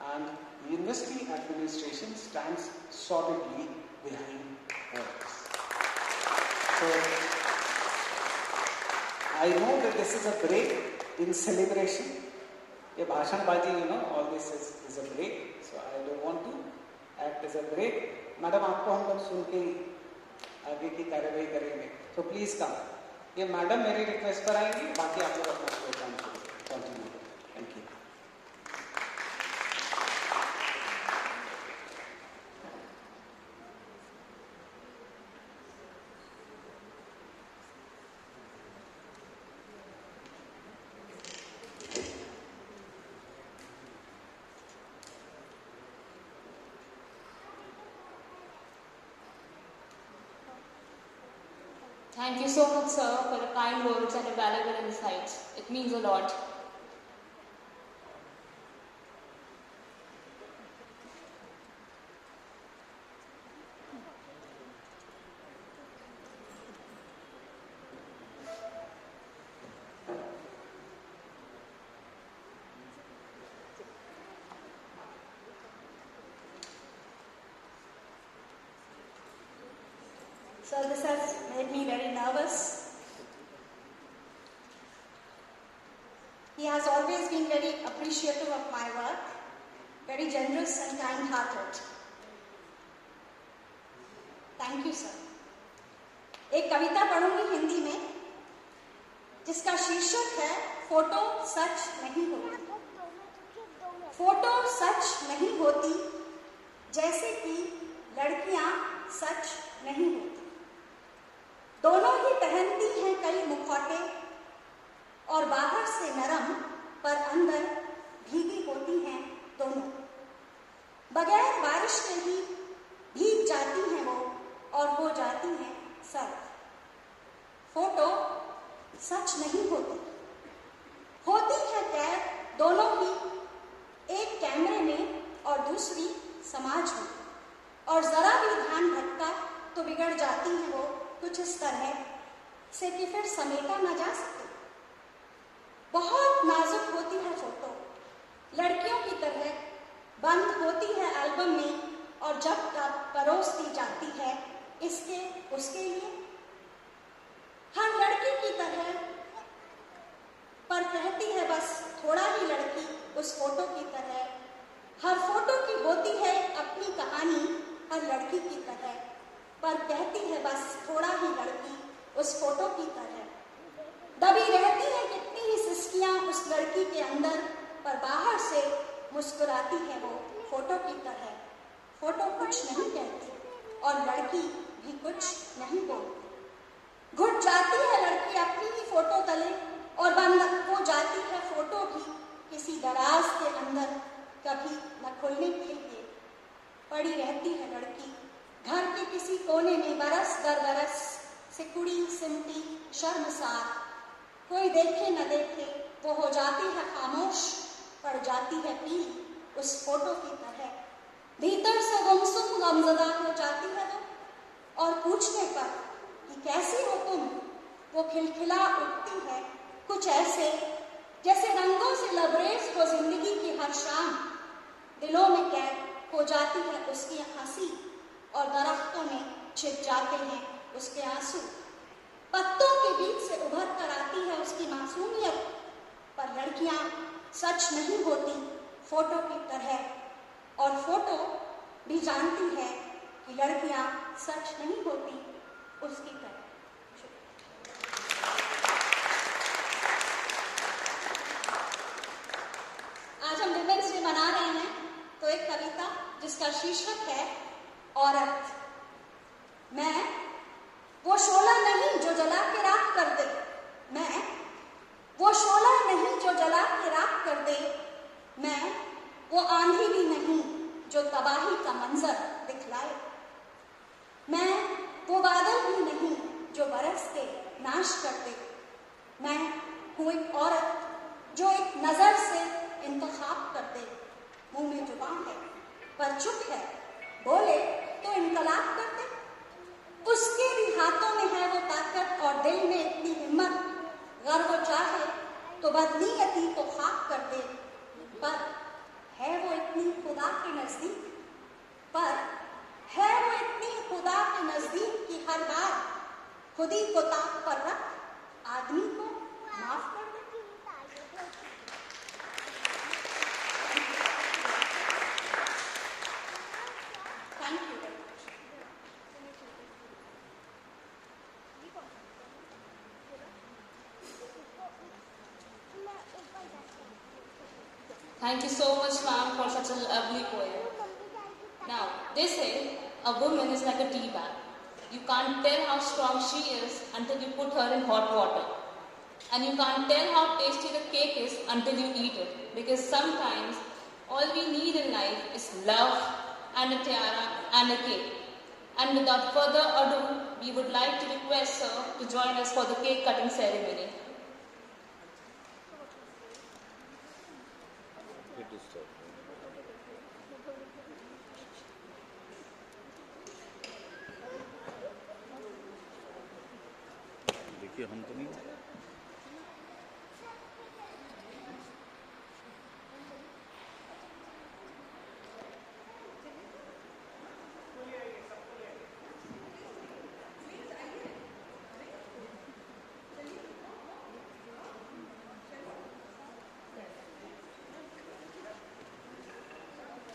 and the university administration stands solidly behind all this. So I know that this is a break in celebration. ये भाषणबाजी, all this is a break, so I don't want to act as a break. Madam, आपको हम लोग सुन के आगे की कार्यवाही करेंगे, तो प्लीज कम। ये मैडम मेरी रिक्वेस्ट पर आएंगी, बाकी आप लोग अपना प्रोग्राम कंटिन्यू करें। Thank you. Thank you so much, sir, for the kind words and the valuable insights. It means a lot. So this has made me very nervous. He has always been very appreciative of my work, very generous and kind-hearted. Thank you, sir. एक कविता पढ़ूंगी हिंदी में, जिसका शीर्षक है photo सच नहीं होती। Photo सच नहीं होती, जैसे कि लड़कियां सच नहीं होती। दोनों ही पहनती हैं कई मुखौटे, और बाहर से नरम पर अंदर भीगी होती हैं दोनों। बगैर बारिश के ही भीग जाती हैं वो, और हो जाती हैं सर्द। फोटो सच नहीं होती, होती है कैद दोनों ही, एक कैमरे में और दूसरी समाज में। और जरा भी ध्यान भटका तो बिगड़ जाती है वो कुछ इस तरह से कि फिर समेटा न जा सके। बहुत नाजुक होती है फोटो, लड़कियों की तरह बंद होती है एल्बम में, और जब तक परोस दी जाती है इसके उसके लिए। हर लड़की की तरह पर कहती है बस थोड़ा ही लड़की उस फोटो की तरह। हर फोटो की होती है अपनी कहानी हर लड़की की तरह, पर कहती है बस थोड़ा ही लड़की उस फोटो की तरह। दबी रहती है कितनी ही सिसकियां उस लड़की के अंदर, पर बाहर से मुस्कुराती है वो फोटो की तरह। फोटो कुछ नहीं कहती और लड़की भी कुछ नहीं बोलती। घुट जाती है लड़की अपनी ही फोटो तले, और बंद हो जाती है फोटो भी किसी दराज के अंदर, कभी न खुलने के लिए। पड़ी रहती है लड़की घर के किसी कोने में, बरस दर बरस सिकुड़ी सिमटी शर्मसार। कोई देखे न देखे वो हो जाती है खामोश, पड़ जाती है पीली उस फोटो की तरह। भीतर से गुमसुम गमज़दा हो जाती है वो, और पूछने पर कि कैसी हो तुम, वो खिलखिला उठती है कुछ ऐसे जैसे रंगों से लबरेज हो जिंदगी की हर शाम। दिलों में कैद हो जाती है उसकी हंसी, और दरख्तों में छिप जाते हैं उसके आंसू। पत्तों के बीच से उभर कर आती है उसकी मासूमियत। पर लड़कियां सच नहीं होती फोटो की तरह, और फोटो भी जानती है कि लड़कियां सच नहीं होती उसकी तरह। आज हम विमेंस डे मना रहे हैं, तो एक कविता जिसका शीर्षक है औरत। मैं वो शोला नहीं जो जला के राख कर दे, मैं वो शोला नहीं जो जला के राख कर दे, मैं वो आंधी भी नहीं जो तबाही का मंजर दिखलाए, मैं वो बादल भी नहीं जो बरस के नाश कर दे, मैं हूँ एक औरत जो एक नजर से इंतखाब कर दे। मुंह में जुबान है पर चुप है, बोले तो इनकलाब कर दे। उसके भी हाथों में है वो ताकत और दिल में इतनी हिम्मत, अगर वो चाहे तो बदनीयती को खाक कर दे। पर है वो इतनी खुदा के नजदीक, पर है वो इतनी खुदा के नजदीक कि हर बार खुदी को ताक पर रख आदमी को माफ कर दे। Thank you. Thank you so much, ma'am, for such a lovely poem. Now, they say a woman is like a tea bag. You can't tell how strong she is until you put her in hot water. And you can't tell how tasty the cake is until you eat it. Because sometimes all we need in life is love and a tiara and a cake. And without further ado, we would like to request sir to join us for the cake cutting ceremony. देखिए हम तो नहीं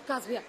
काज़िया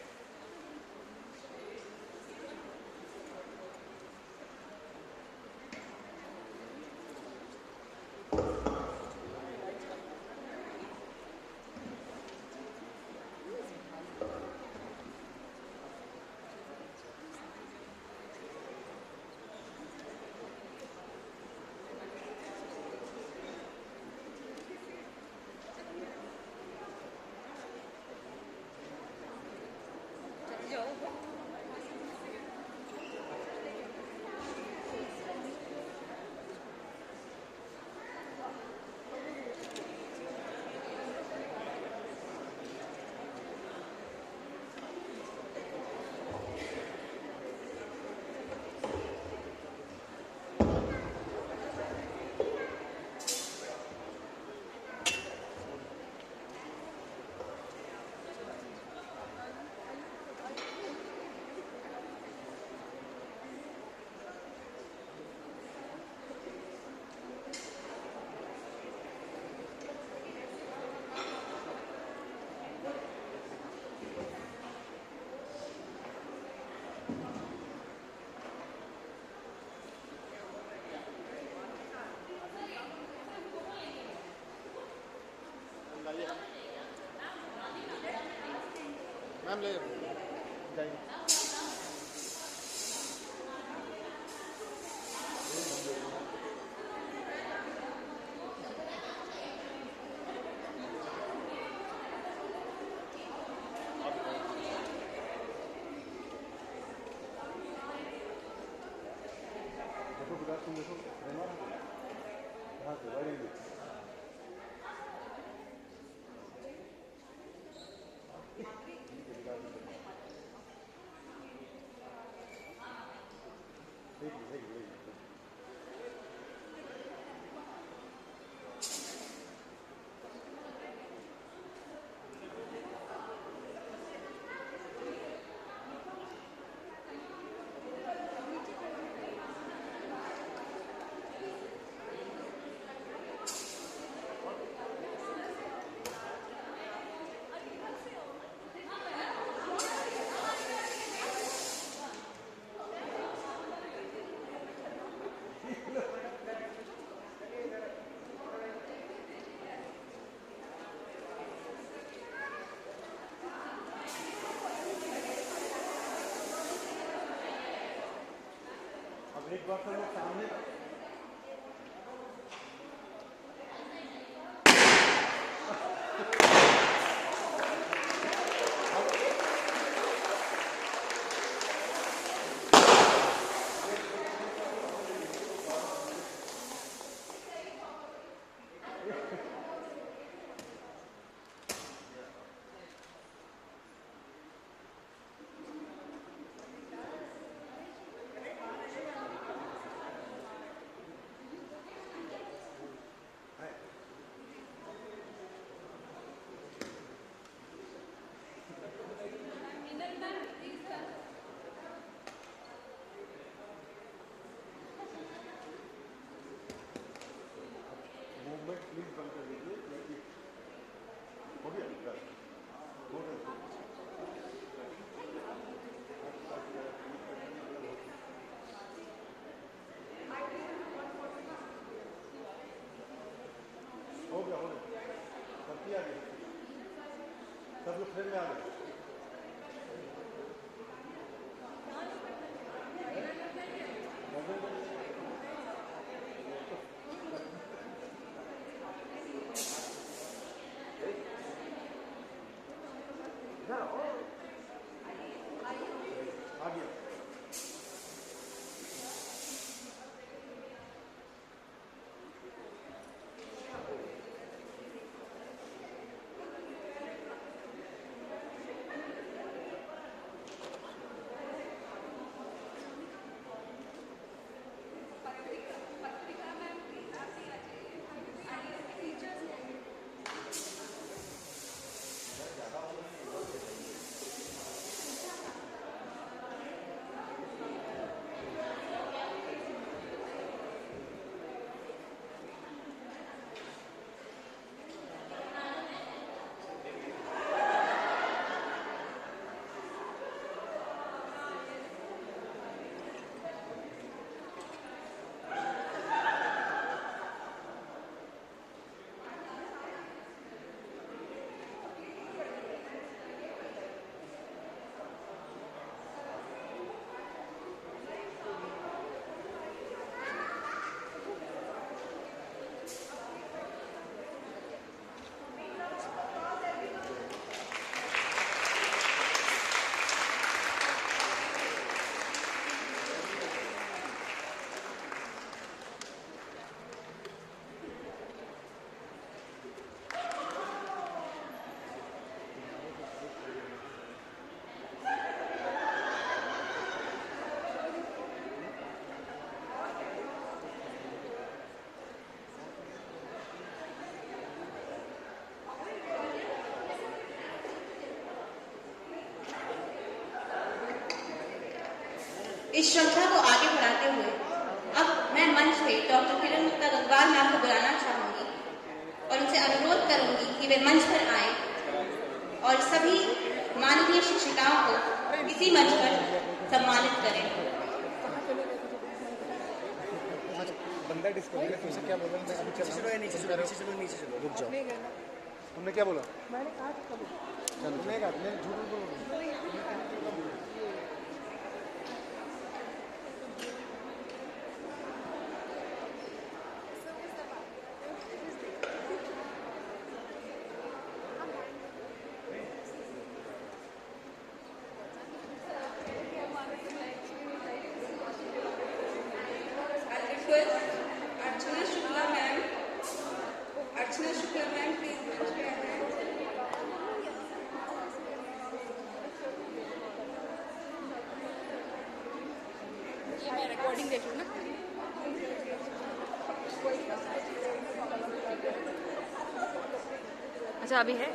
ma'am ले जाइए। देखो विकास तुम देखो यहाँ से वेरी गुड। एक बार सब लोग सामने मूवमेंट प्लीज बंद कर दीजिए। हो गया हो गया। हो गया सबकी आ गई, सब लोग फ्रेम में आ गए। आ गया। इस श्रृंखला को आगे बढ़ाते हुए अब मैं मंच पे डॉक्टर किरण गुप्ता गंगवार मैम को बुलाना चाहूंगी और उनसे अनुरोध करूंगी कि वे मंच पर आए और सभी माननीय शिक्षिकाओं को इसी मंच पर सम्मानित करें। बंदा डिस्कवर तुमसे क्या बोला? मैं अभी चल रहा हूं। नीचे चलो रुक जाओ। तुमने क्या बोला? मैंने कहा चलो तुमने कहा मैं झूठ बोल रहा हूं। रिकॉर्डिंग देख लो ना। अच्छा अभी है।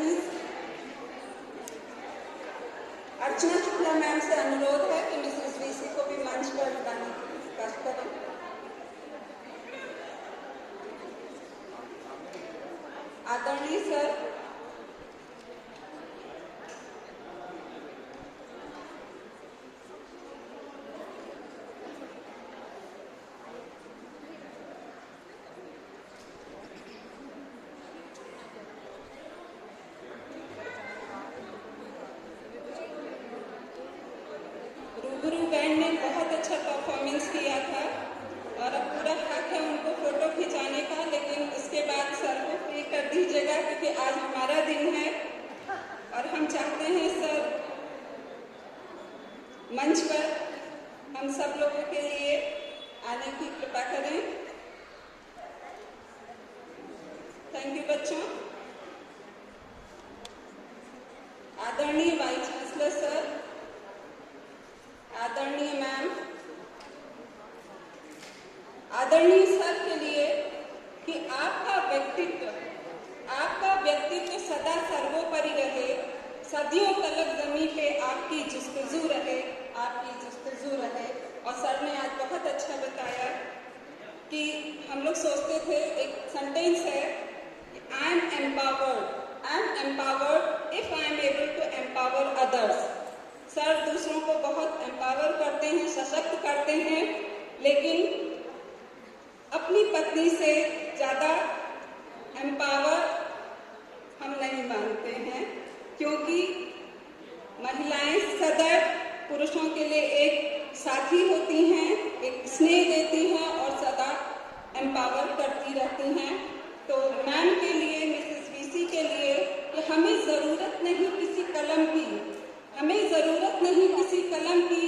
प्लीज। अर्चना शुक्ला मैम से अनुरोध है कि मिसेस वीसी को भी मंच पर बुलाने की कष्ट करें। आदरणीय सर, रूबरू बैंड ने बहुत अच्छा परफॉर्मेंस किया था और अब पूरा हक है उनको फोटो खिंचाने का, लेकिन उसके बाद सर को फ्री कर दीजिएगा क्योंकि आज हमारा दिन है और हम चाहते हैं सर मंच पर हम सब लोगों के लिए आने की कृपा करें। थैंक यू बच्चों। आदरणीय वाइस चांसलर सर, आदरणीय मैम, आदरणीय सर के लिए कि आपका व्यक्तित्व सदा सर्वोपरि रहे, सदियों तलक जमीन पे आपकी जुस्तजू रहे। और सर ने आज बहुत अच्छा बताया कि हम लोग सोचते थे, एक सेंटेंस है, I am empowered if I am able to empower others. Sir दूसरों को बहुत एम्पावर करते हैं, सशक्त करते हैं, लेकिन अपनी पत्नी से ज़्यादा एम्पावर हम नहीं मानते हैं, क्योंकि महिलाएं सदैव पुरुषों के लिए एक साथी होती हैं, एक स्नेह देती हैं और सदा एम्पावर करती रहती हैं। तो मैम के लिए, मिसेस वीसी के लिए कि हमें ज़रूरत नहीं किसी कलम की,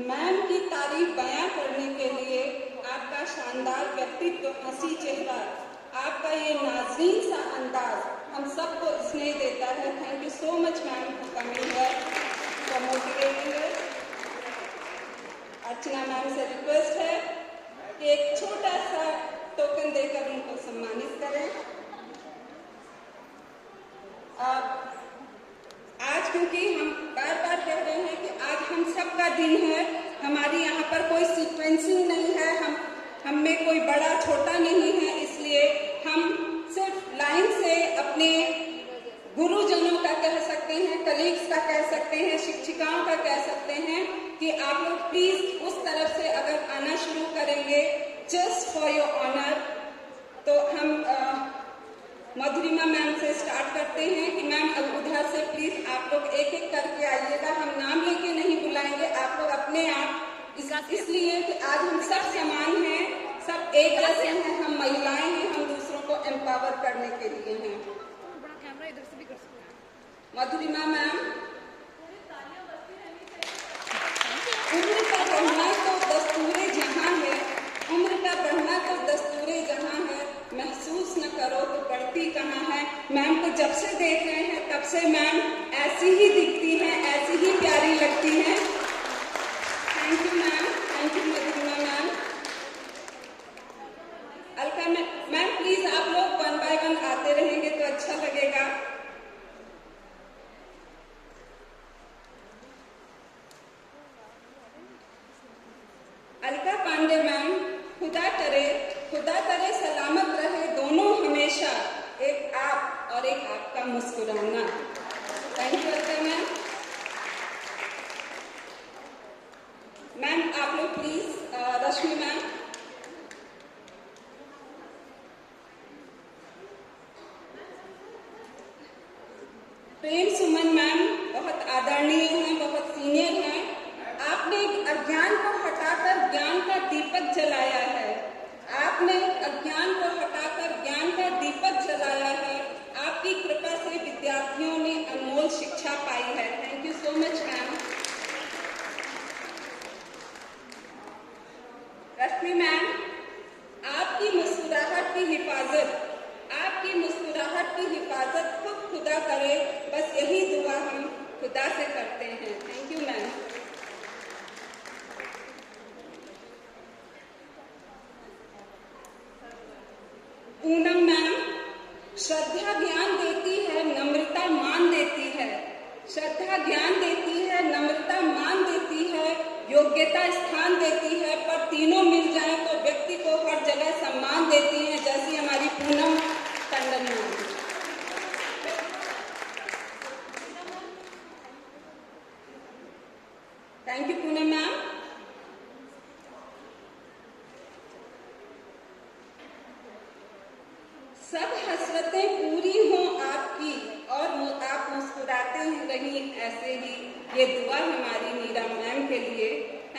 मैम की तारीफ बयां करने के लिए। आपका शानदार व्यक्तित्व, हंसी चेहरा, आपका ये नाज़ीन सा अंदाज हम सबको स्नेह देता है। Thank you so much ma'am for coming here, for motivating us. Archana ma'am से रिक्वेस्ट है कि एक छोटा सा टोकन देकर उनको सम्मानित करें। आज क्योंकि हम बार बार कह रहे हैं कि आज हम सबका दिन है, हमारी यहाँ पर कोई सीक्वेंसिंग नहीं है, हम में कोई बड़ा छोटा नहीं है, इसलिए हम सिर्फ लाइन से अपने गुरुजनों का कह सकते हैं, कलीग्स का कह सकते हैं, शिक्षिकाओं का कह सकते हैं कि आप लोग प्लीज उस तरफ से अगर आना शुरू करेंगे, जस्ट फॉर योर ऑनर। तो हम मधुरिमा मैम से स्टार्ट करते हैं कि मैम अब उधर से प्लीज आप लोग एक एक करके आइएगा, हम नाम लेके नहीं बुलाएंगे, आप लोग अपने आप, इसलिए कि आज हम सब समान हैं, सब एक जैसे हैं, हम महिलाएं हैं, हम दूसरों को एम्पावर करने के लिए हैं। मधुरिमा मैम, उम्र का बढ़ना तो दस्तूरे जहां है, उम्र का बढ़ना तो दस्तूरे जहां है, महसूस न करो तो बढ़ती कहाँ है। मैम को जब से देख रहे हैं तब से मैम ऐसी ही दिखती हैं, ऐसी ही प्यारी लगती हैं। Thank you ma'am, thank you Madhurima ma'am. Alka ma'am please आप लोग 1 by 1 आते रहेंगे तो अच्छा लगेगा। अलका पांडे मैम, खुदा करे सलामत रहे दोनों हमेशा, एक आप और एक आपका मुस्कुराना। Thank you Alka ma'am. Ma'am आप लोग please, Rashmi ma'am. Prem Suman ma'am बहुत आदरणीय हैं, बहुत सीनियर हैं। आपने अज्ञान को हटाकर ज्ञान का दीपक जलाया है, आपने अज्ञान को हटाकर ज्ञान का दीपक जलाया है। आपकी कृपा से विद्यार्थियों ने अनमोल शिक्षा पाई है। Thank you so much ma'am. Rashmi ma'am, आपकी मुस्कुराहट की हिफाजत खुद खुदा करे, बस यही दुआ हम खुदा से करते हैं। Thank you ma'am. Poonam ma'am, श्रद्धा ज्ञान देती है, नम्रता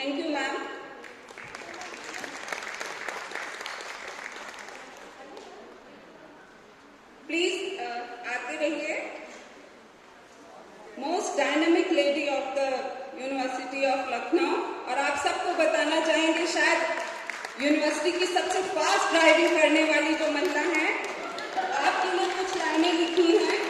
थैंक यू मैम। प्लीज आते रहिए। Most dynamic lady of the university of Lucknow, और आप सबको बताना चाहेंगे शायद यूनिवर्सिटी की सबसे फास्ट ड्राइविंग करने वाली जो महिला हैं, आपके लिए कुछ लाइनें लिखी हैं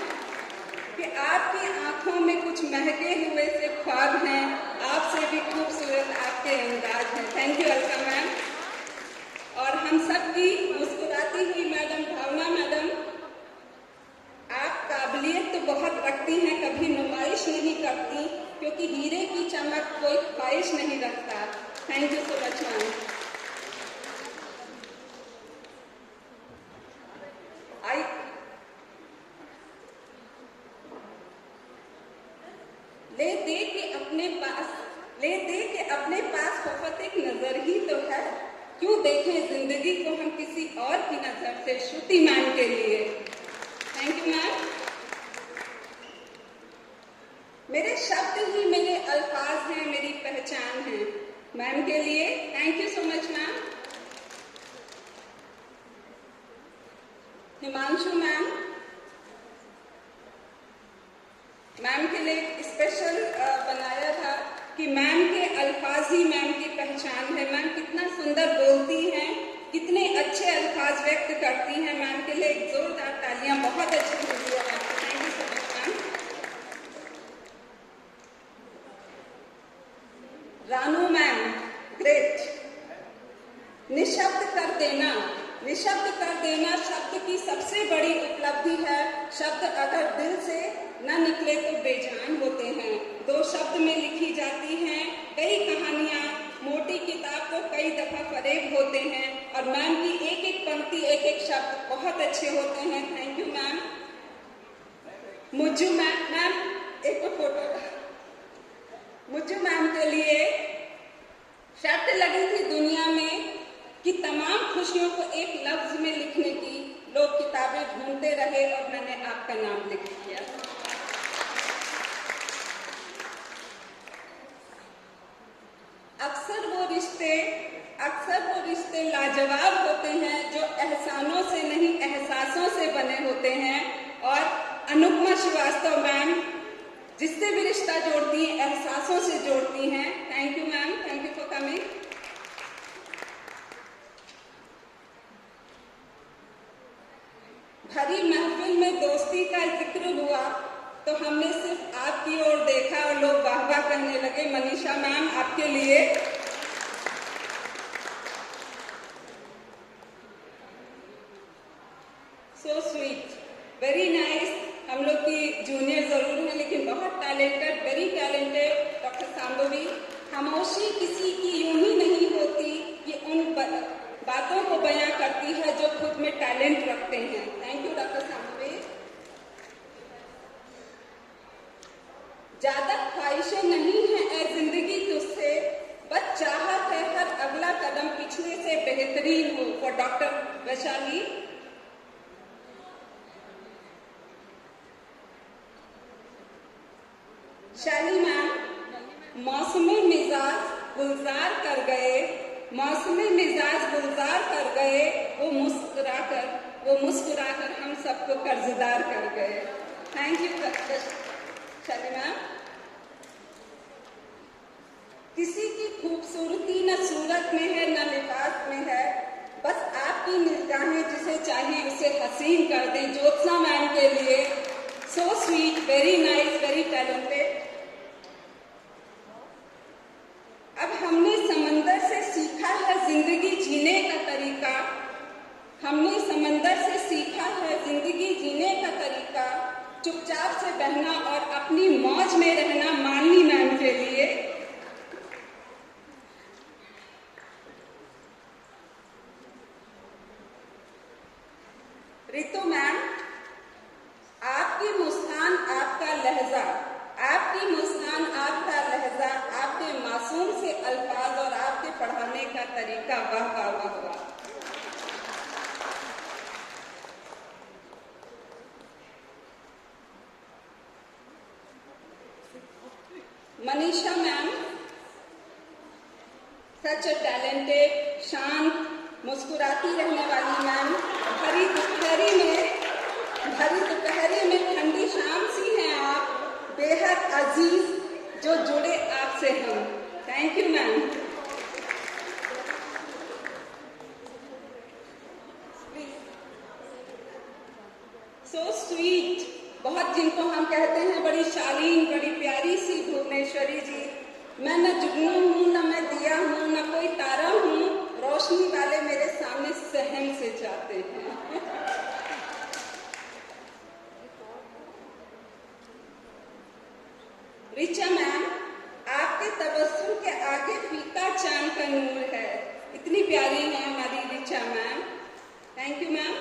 कि आपकी आंखों में कुछ महके हुए से ख्वाब हैं, आपसे भी खूबसूरत आपके अंदाज हैं। Thank you Alka ma'am. और हम सबकी मुस्कुराती हुई मैडम भावना मैडम, आप काबिलियत तो बहुत रखती हैं, कभी नुमाइश नहीं करती, क्योंकि हीरे की चमक कोई ख्वाहिश नहीं रखता। Thank you so much ma'am. ले दे के अपने पास फकत एक नजर ही तो है, क्यों देखें जिंदगी को हम किसी और की नजर से। श्रुति मैम के लिए थैंक यू मैम। मेरे शब्द ही मेरे अल्फाज हैं, मेरी पहचान है। मैम के लिए thank you so much ma'am. Himanshu ma'am, ma'am के लिए स्पेशल बनाया था कि मैम के अल्फाज ही मैम की पहचान है। मैम कितना सुंदर बोलती हैं, कितने अच्छे अल्फाज व्यक्त करती हैं। मैम के लिए एक जोरदार तालियां बहुत अच्छी होती है। Thank you so much ma'am. Ranu ma'am great. निशब्द कर देना, निशब्द कर देना शब्द की सबसे बड़ी उपलब्धि है। शब्द अगर दिल से न निकले तो बेजान होते हैं। दो शब्द में लिखी जाती हैं कई कहानियां, मोटी किताब को कई दफा फरेब होते हैं, और मैम की एक एक पंक्ति, एक एक शब्द बहुत अच्छे होते हैं। Thank you ma'am. Mujju ma'am एक फोटो। मुज्जू मैम के लिए शर्त लगी थी दुनिया में कि तमाम खुशियों को एक लफ्ज में लिखने की। लोग किताबें ढूंढते रहे और मैंने आपका नाम लिख दिया। अक्सर वो रिश्ते लाजवाब होते हैं जो एहसानों से नहीं एहसासों से बने होते हैं। और अनुपमा श्रीवास्तव मैम जिससे भी रिश्ता जोड़ती हैं एहसासों से जोड़ती हैं। Thank you ma'am, thank you for coming. भरी महफिल में दोस्ती का जिक्र हुआ तो हमने सिर्फ आपकी ओर देखा और लोग वाह वाह कहने लगे। मनीषा मैम आपके लिए सो स्वीट, वेरी नाइस। हम लोग की जूनियर जरूर है लेकिन बहुत talented, very talented doctor Sambhavi. खामोशी किसी की यूं ही नहीं होती, ये उन बातों को बयां करती है जो खुद में टैलेंट रखते हैं। Thank you doctor Shambhavi. ज्यादा ख्वाहिशें नहीं है ए जिंदगी तुझसे, बस चाहत है हर अगला कदम पिछले से बेहतरीन हो। For doctor Vaishali. शाली मैम, मौसमी मिजाज गुलजार कर गए, मौसमी मिजाज गुलजार कर गए, वो मुस्कुराकर हम सबको कर्जदार कर गए। थैंक यू शाली मैम। किसी की खूबसूरती न सूरत में है न लिबास में है, बस आपकी निगाहें जिसे चाहिए उसे हसीन कर दें। ज्योत्सना मैम के लिए so sweet, very nice, very talented. अब हमने समंदर से सीखा है जिंदगी जीने का तरीका, हमने समंदर से सीखा है जिंदगी जीने का तरीका। चुपचाप से बहना और अपनी मौज में रहना। माननी मैम के लिए रितु मैम, आपकी मुस्कान आपका लहजा, आपकी मुस्कान आपका लहजा, आपके मासूम से अल्फाज और आपके पढ़ाने का तरीका, वाह वाह वाह वाह। Manisha ma'am, such a talented, शांत, मुस्कुराती रहने वाली मैम, भरी दोपहरी में ठंडी शाम सी हैं आप, बेहद अजीज जो जुड़े आपसे हम। Thank you ma'am. So sweet, बहुत जिनको हम कहते हैं बड़ी शालीन, बड़ी प्यारी सी भुवनेश्वरी जी। मैं न जुगनू हूँ, न मैं दिया हूँ, न कोई तारा हूँ, रोशनी वाले मेरे सामने सहम से जाते हैं। रिचा मैम, आपके तबस्सुम के आगे फीका चांद का नूर है। इतनी प्यारी है हमारी Richa ma'am. Thank you ma'am.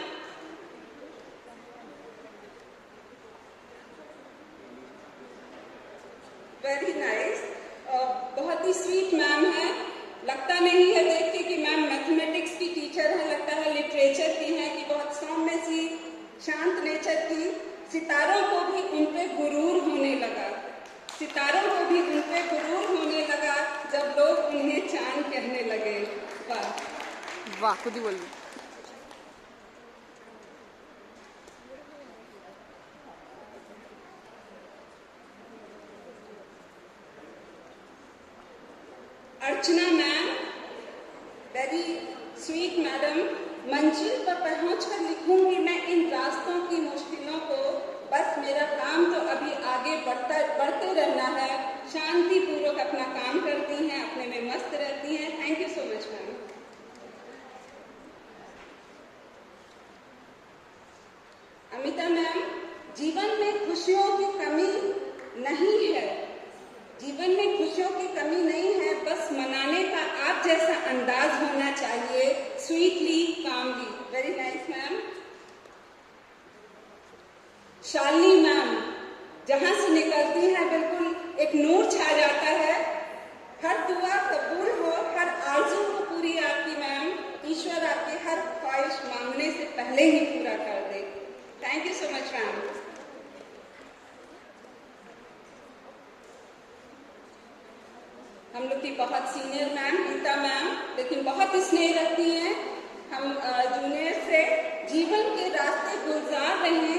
Very nice. बहुत ही स्वीट मैम है। लगता नहीं है देख के कि मैम मैथमेटिक्स की टीचर है, लगता है लिटरेचर की है, कि बहुत सौम्य सी शांत नेचर की। सितारों को भी उन पे गुरूर होने लगा, जब लोग उन्हें चांद कहने लगे। वाह वाह, खुद ही बोल रही। अर्चना मैम, वेरी स्वीट मैडम। मंजिल पर पहुंचकर लिखूंगी मैं इन रास्तों की मुश्किलों को, बस मेरा काम तो अभी आगे बढ़ते रहना है। शांति पूर्वक अपना काम करती हैं, अपने में मस्त रहती हैं। Thank you so much ma'am. Amita ma'am, जीवन में खुशियों की कमी नहीं है, बस मनाने का आप जैसा अंदाज होना चाहिए, sweetly, calmly. Very nice ma'am. Shalini ma'am, जहां से निकलती हैं बिल्कुल एक नूर छा जाता है। हर दुआ कबूल हो, हर आरज़ू हो पूरी आपकी मैम। ईश्वर आपकी हर ख्वाहिश मांगने से पहले ही पूरा कर दे। Thank you so much ma'am. हम लोग की बहुत सीनियर मैम गीता मैम, लेकिन बहुत स्नेह रखती हैं हम जूनियर से। जीवन के रास्ते गुलजार रहे,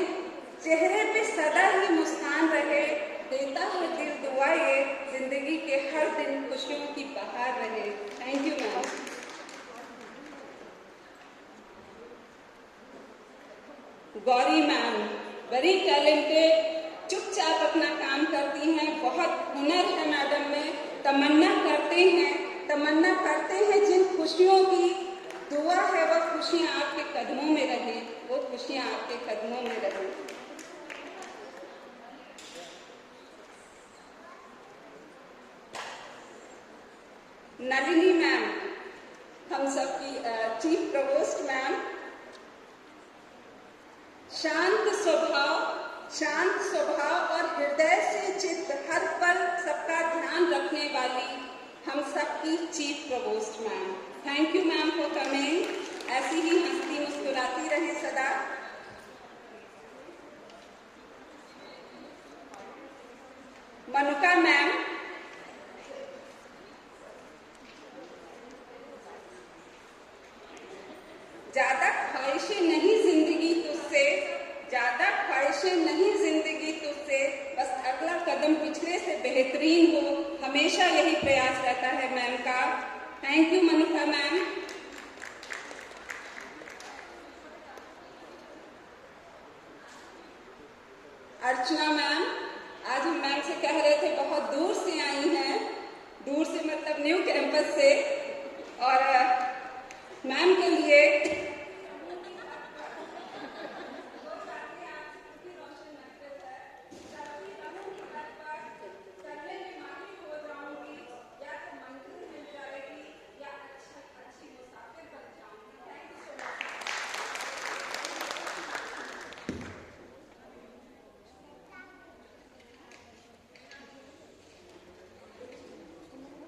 चेहरे पे सदा ही मुस्कान रहे, देता है दिल दुआ ये, जिंदगी के हर दिन खुशियों की बहार रहे। Thank you ma'am. Gauri ma'am, very talented, चुपचाप अपना काम करती हैं, बहुत हुनर है मैडम में। तमन्ना करते हैं जिन खुशियों की दुआ है, वह खुशियां आपके कदमों में रहे, वो खुशियां आपके कदमों में रहे। नलिनी मैम, हम सबकी चीफ प्रोवोस्ट मैम, शांत स्वभाव और हृदय से चित्त हर पल सबका ध्यान रखने वाली हम सबकी chief provost ma'am. Thank you ma'am for coming. ऐसी ही हंसती मुस्कुराती रहे सदा। मनुका मैम, ज्यादा ख्वाहिशें नहीं जिंदगी तुझसे, बस अगला कदम पिछले से बेहतरीन हो, हमेशा यही प्रयास रहता है मैम का। Thank you Manuka ma'am. Archana ma'am, आज हम मैम से कह रहे थे बहुत दूर से आई हैं, दूर से मतलब न्यू कैंपस से, और मैम के लिए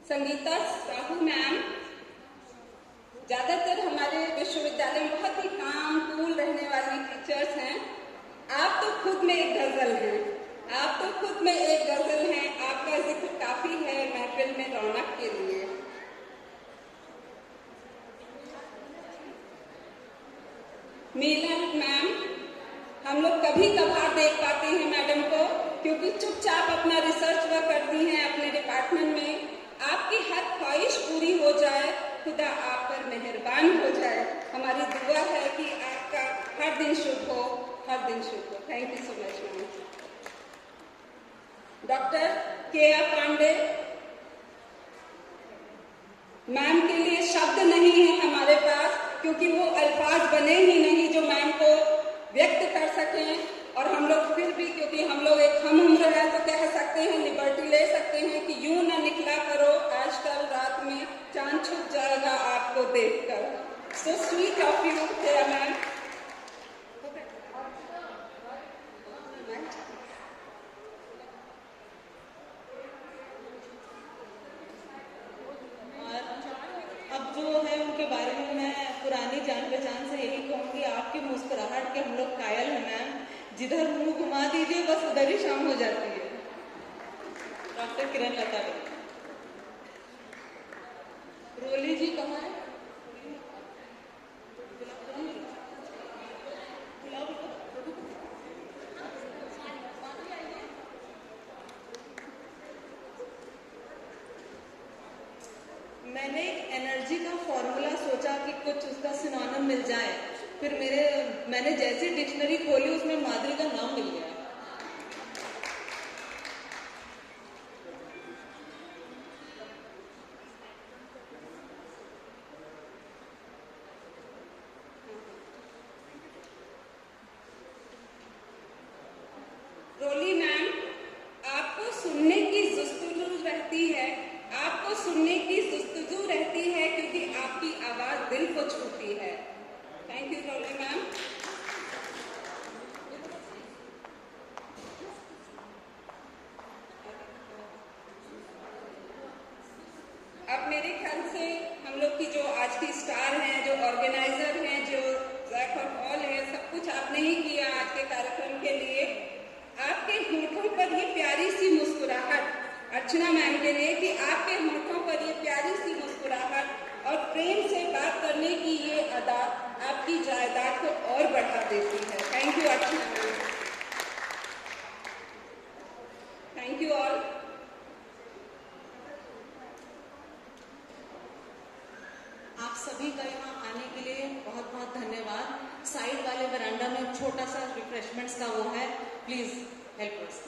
संगीता साहू मैम, ज्यादातर हमारे विश्वविद्यालय में बहुत ही काम कूल रहने वाली टीचर्स हैं। आप तो खुद में एक गजल हैं, आपका जिक्र काफी है महफिल में रौनक के लिए। मीना मैम, हम लोग कभी कभार देख पाते हैं मैडम को, क्योंकि चुपचाप अपना रिसर्च वर्क करती हैं अपने डिपार्टमेंट में। आपकी हर ख्वाहिश पूरी हो जाए, खुदा आप पर मेहरबान हो जाए। हमारी दुआ है कि आपका हर दिन शुभ हो, हर दिन शुभ हो। Thank you so much ma'am. Doctor के.आ. पांडे मैम के लिए शब्द नहीं है हमारे पास, क्योंकि वो अल्फाज बने ही नहीं जो मैम को व्यक्त कर सकें। और हम लोग फिर भी, क्योंकि हम लोग एक हम उम्र है, तो कह सकते हैं, लिबर्टी ले सकते हैं कि यूं ना निकला करो, आजकल रात में चांद छुप जाएगा आपको देखकर। So sweet of you ma'am. अब जो है उनके बारे में मैं पुरानी जान पहचान से यही कहूँगी, आपकी मुस्कुराहट के हम लोग कायल हैं मैम। जिधर मुंह घुमा दीजिए बस उधर ही शाम हो जाती है। डॉक्टर किरण लता रोली जी कहाँ है? मैंने एक एनर्जी का फॉर्मूला सोचा कि कुछ उसका सिनोनिम मिल जाए, फिर मैंने जैसी डिक्शनरी खोली उसमें माधुरी का नाम मिल गया। रोली मैम, आपको सुनने की जुस्तजू रहती है, आपको सुनने की जुस्तजू रहती है, क्योंकि आपकी आवाज दिल को छूती है। Thank you Roli ma'am. अब मेरे ख्याल से हम लोग की जो आज की स्टार हैं, जो ऑर्गेनाइजर हैं, जो जैक और हॉल है, सब कुछ आपने ही किया आज के कार्यक्रम के लिए। आपके होठों पर ये प्यारी सी मुस्कुराहट, अर्चना मैम के लिए, कि आपके होठों पर ये प्यारी सी मुस्कुराहट और प्रेम से बात करने की ये अदा आपकी जायदाद को और बढ़ा देती है। Thank you Archana ma'am. Thank you all. आप सभी का यहाँ आने के लिए बहुत बहुत धन्यवाद। साइड वाले वरांडा में छोटा सा रिफ्रेशमेंट्स का वो है, प्लीज हेल्प अस।